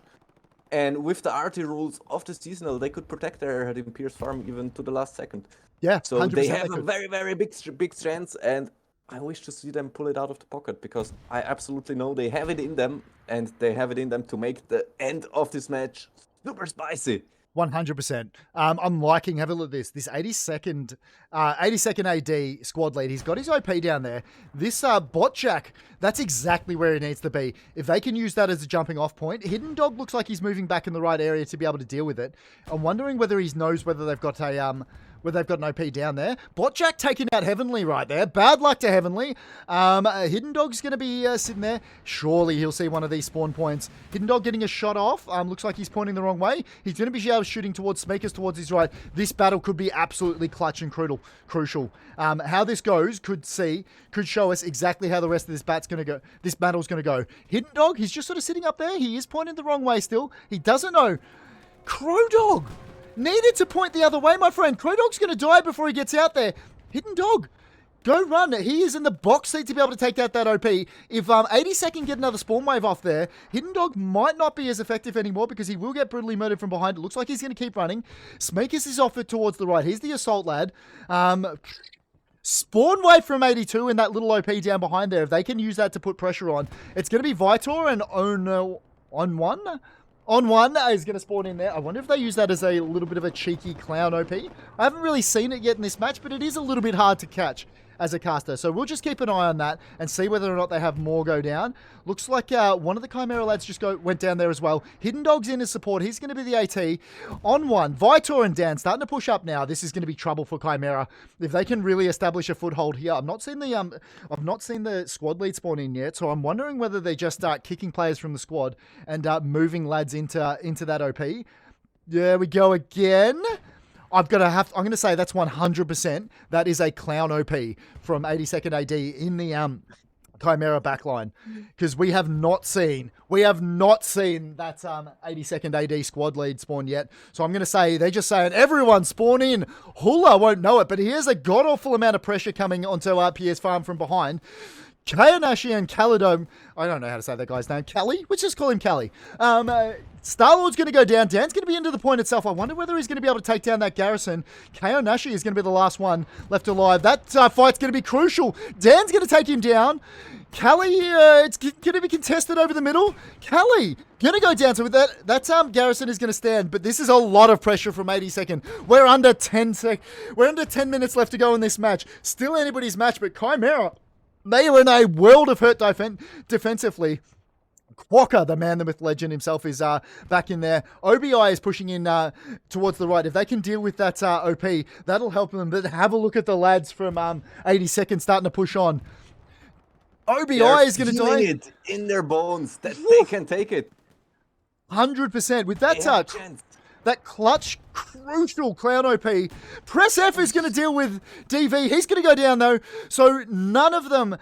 And with the RT rules of the seasonal, they could protect their airhead in Pierce Farm even to the last second. Yeah, so they have a very, very big chance, and I wish to see them pull it out of the pocket because I absolutely know they have it in them, and they have it in them to make the end of this match super spicy. 100%. I'm liking, have a look at this. This 82nd AD squad lead. He's got his OP down there. This bot jack, that's exactly where he needs to be. If they can use that as a jumping off point, Hidden Dog looks like he's moving back in the right area to be able to deal with it. I'm wondering whether he knows whether they've got a where they've got an OP down there. Botjack taking out Heavenly right there. Bad luck to Heavenly. Hidden Dog's going to be sitting there. Surely he'll see one of these spawn points. Hidden Dog getting a shot off. Looks like he's pointing the wrong way. He's going to be shooting towards Smeekers towards his right. This battle could be absolutely clutch and crucial. How this goes could show us exactly how the rest of this battle's going to go. Hidden Dog, he's just sort of sitting up there. He is pointing the wrong way still. He doesn't know. Crow Dog needed to point the other way, my friend. Crow Dog's going to die before he gets out there. Hidden Dog, go run. He is in the box seat to be able to take out that OP. If 82nd can get another spawn wave off there, Hidden Dog might not be as effective anymore because he will get brutally murdered from behind. It looks like he's going to keep running. Smeekers is off it towards the right. He's the assault lad. Spawn wave from 82 in that little OP down behind there. If they can use that to put pressure on, it's going to be Vitor and Ono on one. On one is going to spawn in there. I wonder if they use that as a little bit of a cheeky clown OP. I haven't really seen it yet in this match, but it is a little bit hard to catch as a caster. So we'll just keep an eye on that and see whether or not they have more go down. Looks like one of the Chimera lads just went down there as well. Hidden Dog's in as support. He's going to be the AT. On one, Vitor and Dan starting to push up now. This is going to be trouble for Chimera if they can really establish a foothold here. I've not seen the squad lead spawn in yet, so I'm wondering whether they just start kicking players from the squad and moving lads into that OP. There we go again. I'm going to say that's 100%. That is a clown OP from 82nd AD in the Chimera backline, because we have not seen that 82nd AD squad lead spawn yet. So I'm going to say they're just saying everyone spawn in. Hula won't know it, but here's a god awful amount of pressure coming onto PS Farm from behind. Kayonashi and Calidome, I don't know how to say that guy's name. Callie? Let's just call him Callie. Star-Lord's going to go down. Dan's going to be into the point itself. I wonder whether he's going to be able to take down that garrison. Kayonashi is going to be the last one left alive. That fight's going to be crucial. Dan's going to take him down. Callie, it's going to be contested over the middle. Callie, going to go down. So with that Garrison is going to stand, but this is a lot of pressure from 82nd. We're under 10 minutes left to go in this match. Still anybody's match, but Chimera, they are in a world of hurt defensively. Quokka, the man, the myth, legend himself, is back in there. OBI is pushing in towards the right. If they can deal with that OP, that'll help them. But have a look at the lads from 82nd starting to push on. OBI is going to die. It in their bones that they can take it. 100%. With that clutch, crucial Clown OP. Press F is going to deal with DV. He's going to go down, though. So none of them...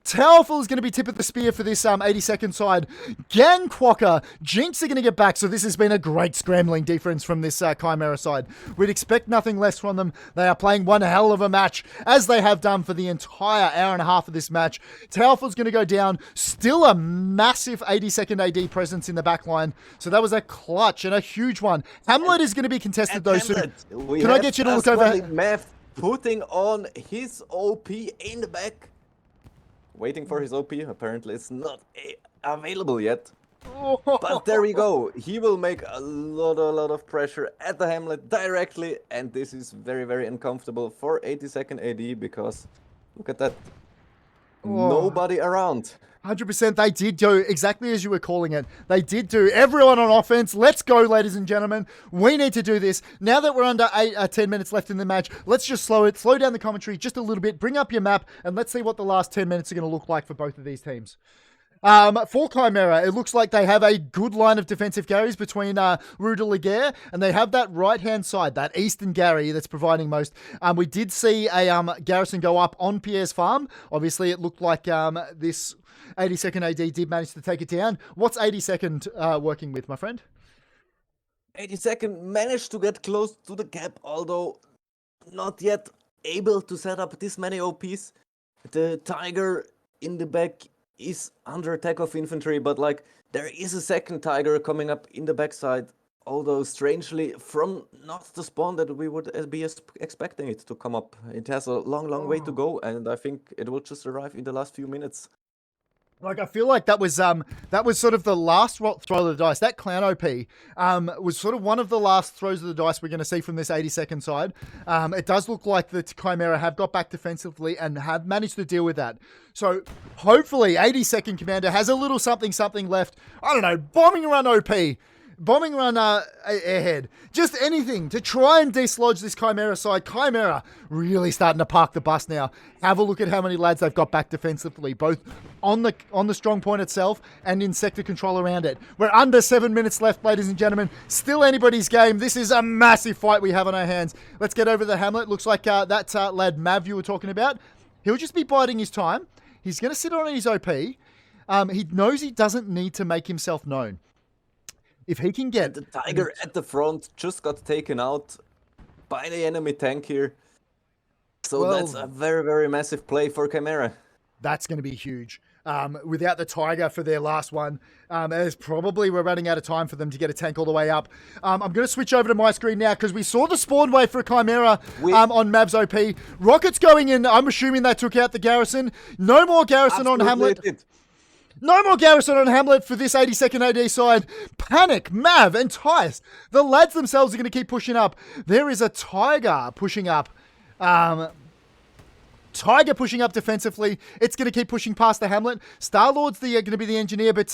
Towerful is going to be tip of the spear for this 82nd side. Gang Quokka, Jinx are going to get back, so this has been a great scrambling defense from this Chimera side. We'd expect nothing less from them. They are playing one hell of a match, as they have done for the entire hour and a half of this match. Towerful's going to go down. Still a massive 82nd AD presence in the back line, so that was a clutch and a huge one. Hamlet is going to be contested, though, soon. Can I get you to look over? Meth putting on his OP in the back. Waiting for his OP, apparently it's not available yet. But there we go. He will make a lot of pressure at the Hamlet directly, and this is very, very uncomfortable for 82nd AD because look at that. Nobody around. 100%. They did do exactly as you were calling it. They did do everyone on offense. Let's go, ladies and gentlemen. We need to do this. Now that we're under 10 minutes left in the match, let's just slow down the commentary just a little bit, bring up your map, and let's see what the last 10 minutes are going to look like for both of these teams. For Chimera, it looks like they have a good line of defensive carries between Rue de la Guerre, and they have that right-hand side, that Eastern Gary that's providing most. We did see a Garrison go up on Pierre's farm. Obviously, it looked like this 82nd AD did manage to take it down. What's 82nd working with, my friend? 82nd managed to get close to the cap, although not yet able to set up this many OPs. The Tiger in the back is under attack of infantry, but like there is a second Tiger coming up in the backside, although strangely from not the spawn that we would be expecting it to come up. It has a long way to go, and I think it will just arrive in the last few minutes. Like, I feel like that was sort of the last throw of the dice. That Clown OP was sort of one of the last throws of the dice we're going to see from this 82nd side. It does look like the Chimera have got back defensively and have managed to deal with that. So hopefully 82nd Commander has a little something left. I don't know, bombing run OP. Bombing run airhead. Just anything to try and dislodge this Chimera side. Chimera really starting to park the bus now. Have a look at how many lads they've got back defensively, both on the strong point itself and in sector control around it. We're under 7 minutes left, ladies and gentlemen. Still anybody's game. This is a massive fight we have on our hands. Let's get over the Hamlet. Looks like that lad Mav you were talking about. He'll just be biding his time. He's going to sit on his OP. He knows he doesn't need to make himself known. If he can get... The Tiger at the front just got taken out by the enemy tank here. So that's a very, very massive play for Chimera. That's going to be huge. Without the Tiger for their last one, we're running out of time for them to get a tank all the way up. I'm going to switch over to my screen now because we saw the spawn wave for Chimera on Mav's OP. Rockets going in. I'm assuming they took out the Garrison. No more Garrison on Hamlet. No more Garrison on Hamlet for this 82nd AD side. Panic, Mav, and Tice. The lads themselves are going to keep pushing up. There is a Tiger pushing up. Tiger pushing up defensively. It's going to keep pushing past the Hamlet. Star-Lord's going to be the engineer, but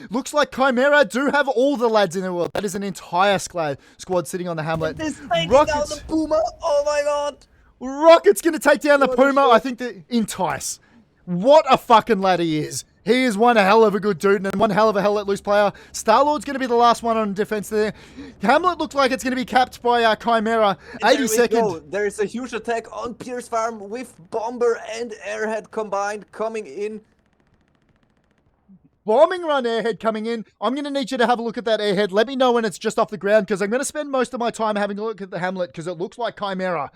looks like Chimera do have all the lads in the world. That is an entire squad sitting on the Hamlet. Rockets. The Puma. Oh my god. Rocket's going to take down the Puma. I think that Entice. What a fucking lad he is. He is one hell of a good dude and one hell of a hell let loose player. Star-Lord's going to be the last one on defense there. Hamlet looks like it's going to be capped by Chimera. 82nd. There is a huge attack on Pierce Farm with Bomber and Airhead combined coming in. Bombing run Airhead coming in. I'm going to need you to have a look at that Airhead. Let me know when it's just off the ground because I'm going to spend most of my time having a look at the Hamlet because it looks like Chimera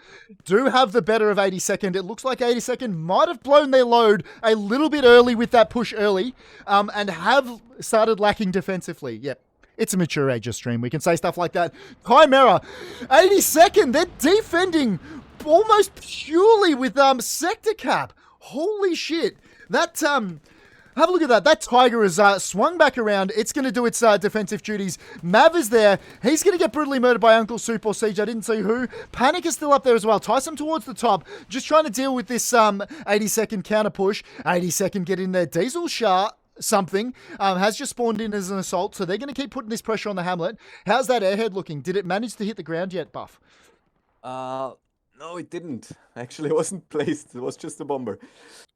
do have the better of 82nd. It looks like 82nd might have blown their load a little bit early with that push early and have started lacking defensively. Yep. It's a mature age of stream. We can say stuff like that. Chimera, 82nd. They're defending almost purely with sector cap. Holy shit. That have a look at that. That Tiger is swung back around. It's going to do its defensive duties. Mav is there. He's going to get brutally murdered by Uncle Soup or Siege. I didn't see who. Panic is still up there as well. Tyson towards the top. Just trying to deal with this 80-second counter push. 80-second get in there. Diesel Shah something has just spawned in as an assault, so they're going to keep putting this pressure on the Hamlet. How's that airhead looking? Did it manage to hit the ground yet, Buff? No, it didn't. Actually, it wasn't placed. It was just a bomber.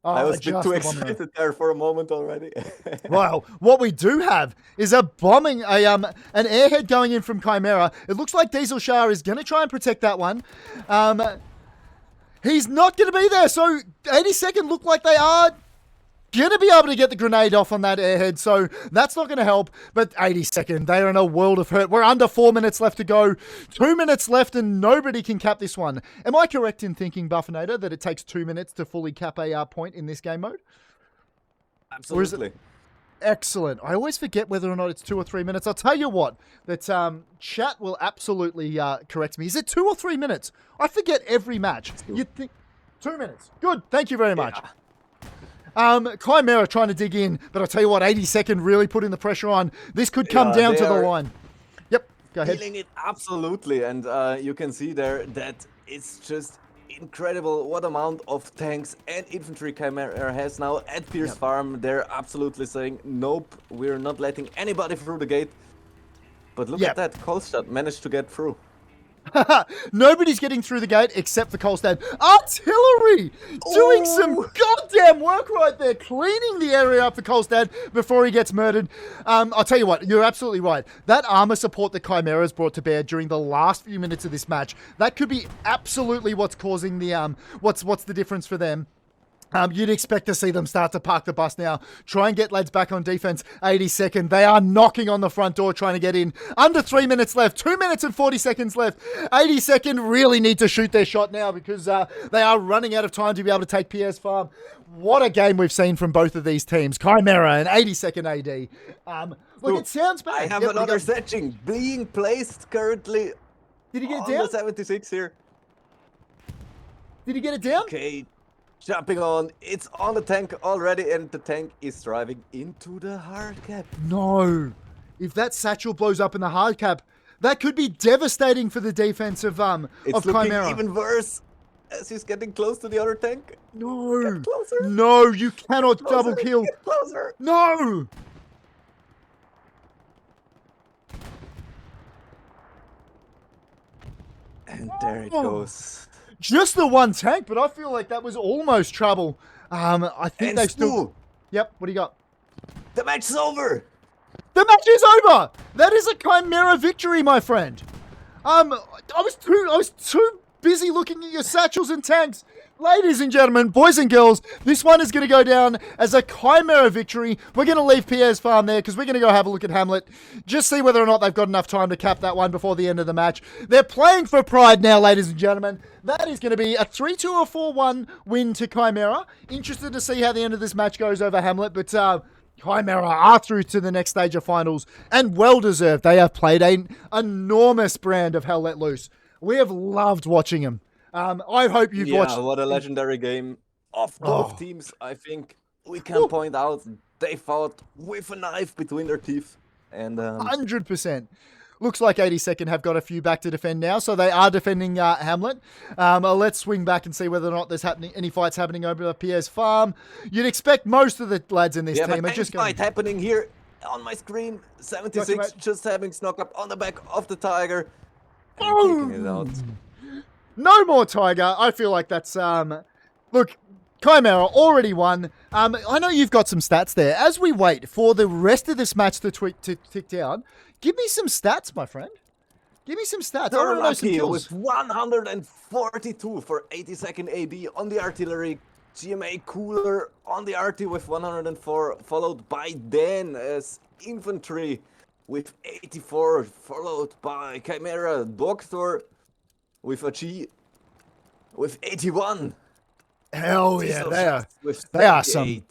Oh, I was a bit too excited there for a moment already. Well, what we do have is a bombing, an airhead going in from Chimera. It looks like Diesel Shah is going to try and protect that one. He's not going to be there, so 82nd look like they are going to be able to get the grenade off on that airhead, so that's not going to help. But 82nd, they are in a world of hurt. We're under 4 minutes left to go. 2 minutes left, and nobody can cap this one. Am I correct in thinking, Buffonator, that it takes 2 minutes to fully cap a point in this game mode? Absolutely. Excellent. I always forget whether or not it's 2 or 3 minutes. I'll tell you what, that chat will absolutely correct me. Is it 2 or 3 minutes? I forget every match. You'd think 2 minutes. Good. Thank you very much. Yeah. Chimera trying to dig in, but I'll tell you what, 82nd really putting the pressure on. This could come down to the line. Yep, go ahead. Feeling it absolutely, and you can see there that it's just incredible what amount of tanks and infantry Chimera has now at Pierce Farm. They're absolutely saying, nope, we're not letting anybody through the gate. But look at that, Kolstad managed to get through. Nobody's getting through the gate except for Kolstad. Artillery doing some goddamn work right there, cleaning the area up for Kolstad before he gets murdered. I'll tell you what, you're absolutely right. That armor support that Chimera's brought to bear during the last few minutes of this match, that could be absolutely what's causing the what's the difference for them. You'd expect to see them start to park the bus now. Try and get lads back on defense. 82nd. They are knocking on the front door trying to get in. Under 3 minutes left. 2 minutes and 40 seconds left. 82nd really need to shoot their shot now because they are running out of time to be able to take PS Farm. What a game we've seen from both of these teams. Chimera and 82nd AD. Look, it sounds bad. I have another setching being placed currently. Did he get it on down? the 76 here. Did he get it down? Okay. Jumping on, it's on the tank already, and the tank is driving into the hard cap. No. If that satchel blows up in the hard cap, that could be devastating for the defense of Chimera. It's looking even worse as he's getting close to the other tank. No. Get closer. No, you cannot double kill. Get closer. No. And there it goes. Just the one tank, but I feel like that was almost trouble. I think they still... Yep, what do you got? The match is over! The match is over! That is a Chimera victory, my friend. I was too busy looking at your satchels and tanks. Ladies and gentlemen, boys and girls, this one is going to go down as a Chimera victory. We're going to leave PS Farm there because we're going to go have a look at Hamlet. Just see whether or not they've got enough time to cap that one before the end of the match. They're playing for pride now, ladies and gentlemen. That is going to be a 3-2 or 4-1 win to Chimera. Interested to see how the end of this match goes over Hamlet, but Chimera are through to the next stage of finals, and well deserved. They have played an enormous brand of Hell Let Loose. We have loved watching them. I hope you've watched. Yeah, what a legendary game of both teams. I think we can point out they fought with a knife between their teeth. And 100%. Looks like 82nd have got a few back to defend now, so they are defending Hamlet. Let's swing back and see whether or not there's any fights happening over PS Farm. You'd expect most of the lads in this team are just fight happening here on my screen. 76 just having snuck up on the back of the Tiger and kicking it out. No more Tiger. I feel like that's look. Chimera already won. I know you've got some stats there. As we wait for the rest of this match to tick down, give me some stats, my friend. Give me some stats. I want to know some kills. With 142 for 82nd AD on the artillery. CHMA Cooler on the RT with 104, followed by Dan as infantry with 84, followed by Chimera Doctor with a G with 81. Hell yeah, they are some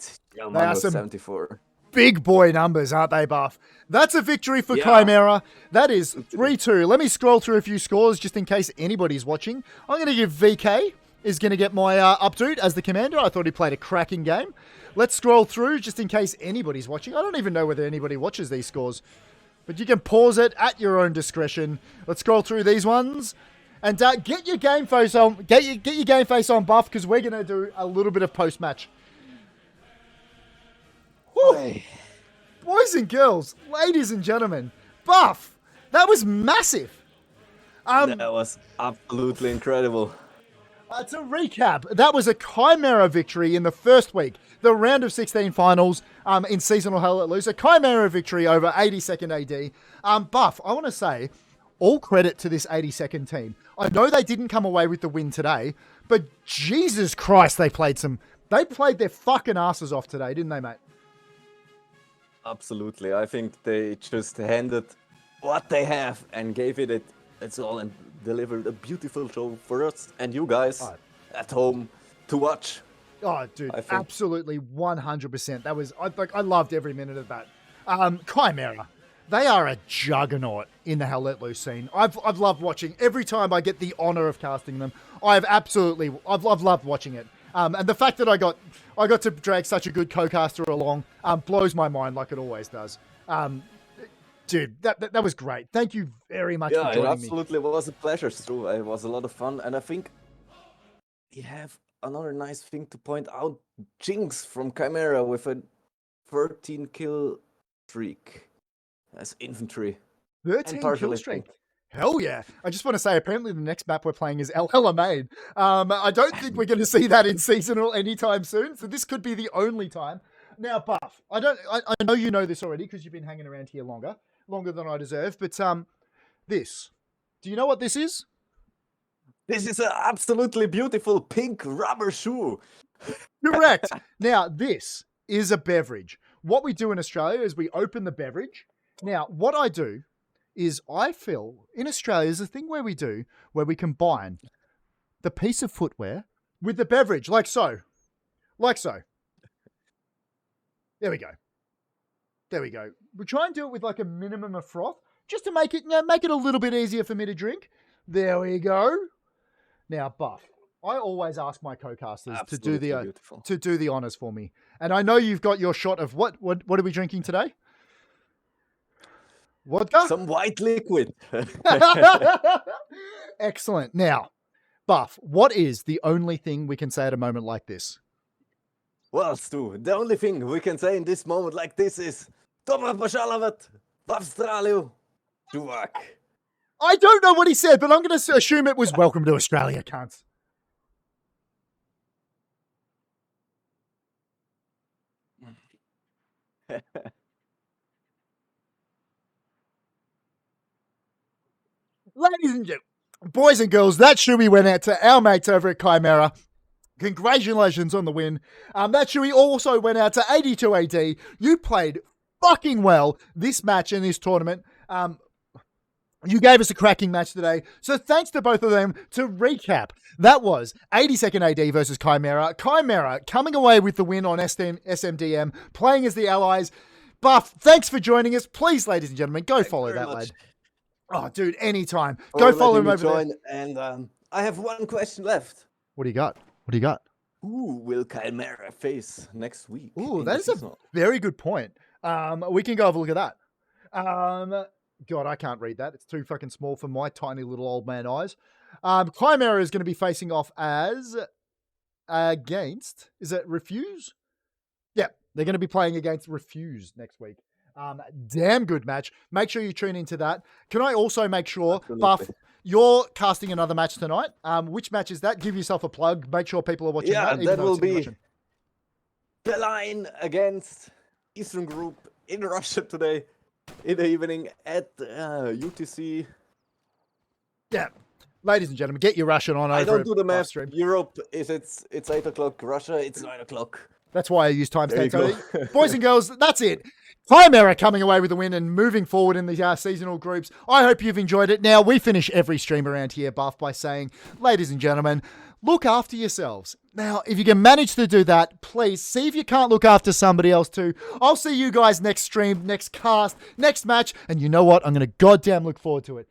74. Big boy numbers, aren't they, Buff? That's a victory for Chimera. That is 3-2. Let me scroll through a few scores just in case anybody's watching. I'm going to give VK is going to get my update as the commander. I thought he played a cracking game. Let's scroll through just in case anybody's watching. I don't even know whether anybody watches these scores, but you can pause it at your own discretion. Let's scroll through these ones. And get your game face on. Get your game face on, Buff, because we're gonna do a little bit of post match. Boys and girls, ladies and gentlemen, Buff, that was massive. That was absolutely incredible. To recap, that was a Chimera victory in the first week, the round of 16 finals in Seasonal Hell Let Loose. A Chimera victory over 82nd AD. Buff, I want to say, all credit to this 82nd team. I know they didn't come away with the win today, but Jesus Christ, they played their fucking asses off today, didn't they, mate? Absolutely. I think they just handed what they have and gave it its all and delivered a beautiful show for us and you guys at home to watch. Oh, dude, absolutely 100%. That was, I loved every minute of that. Chimera. They are a juggernaut in the Hell Let Loose scene. I've loved watching. Every time I get the honor of casting them, I've loved watching it. And the fact that I got to drag such a good co-caster along blows my mind like it always does. Dude, that was great. Thank you very much for joining me. Yeah, it absolutely was a pleasure, Stu. It was a lot of fun. And I think we have another nice thing to point out. Jinx from Chimera with a 13 kill streak. As infantry. 13 kill streak. Hell yeah. I just want to say, apparently the next map we're playing is LLMA. I don't think we're going to see that in Seasonal anytime soon, so this could be the only time. Now, Buff, I know you know this already because you've been hanging around here longer than I deserve, but this. Do you know what this is? This is an absolutely beautiful pink rubber shoe. Correct. Now, this is a beverage. What we do in Australia is we open the beverage. Now, what I do is I fill, in Australia, there's a thing where we combine the piece of footwear with the beverage, like so. Like so. There we go. There we go. We try and do it with like a minimum of froth, just to make it a little bit easier for me to drink. There we go. Now, Buff, I always ask my co-casters to do the honors for me. And I know you've got your shot of what are we drinking today? Vodka? Some white liquid. Excellent. Now, Buff, what is the only thing we can say at a moment like this? Well, Stu, the only thing we can say in this moment like this is Добре пожаловать в Австралию, чувак. I don't know what he said, but I'm going to assume it was welcome to Australia, cunts. Ladies and gentlemen, boys and girls, that shoey went out to our mates over at Chimera. Congratulations on the win. That shoey also went out to 82 AD. You played fucking well this match in this tournament. You gave us a cracking match today. So thanks to both of them. To recap, that was 82nd AD versus Chimera. Chimera coming away with the win on SMDM, playing as the allies. Buff, thanks for joining us. Please, ladies and gentlemen, go follow that lad. Oh, dude, anytime. Go follow him over there. And I have one question left. What do you got? What do you got? Who will Chimera face next week? Ooh, that is a very good point. We can go have a look at that. God, I can't read that. It's too fucking small for my tiny little old man eyes. Chimera is going to be facing off against, is it Refuse? Yeah, they're going to be playing against Refuse next week. Damn good match. Make sure you tune into that. Can I also make sure, absolutely, Buff, you're casting another match tonight? Which match is that? Give yourself a plug. Make sure people are watching that. Yeah, that will be the line against Eastern Group in Russia today in the evening at UTC. Yeah. Ladies and gentlemen, get your Russian on over. I don't do the math. Europe is it's 8 o'clock. Russia, it's 9 o'clock. That's why I use timestamps. Boys and girls, that's it. Chimera coming away with the win and moving forward in the seasonal groups. I hope you've enjoyed it. Now, we finish every stream around here, Buff, by saying, ladies and gentlemen, look after yourselves. Now, if you can manage to do that, please see if you can't look after somebody else too. I'll see you guys next stream, next cast, next match. And you know what? I'm going to goddamn look forward to it.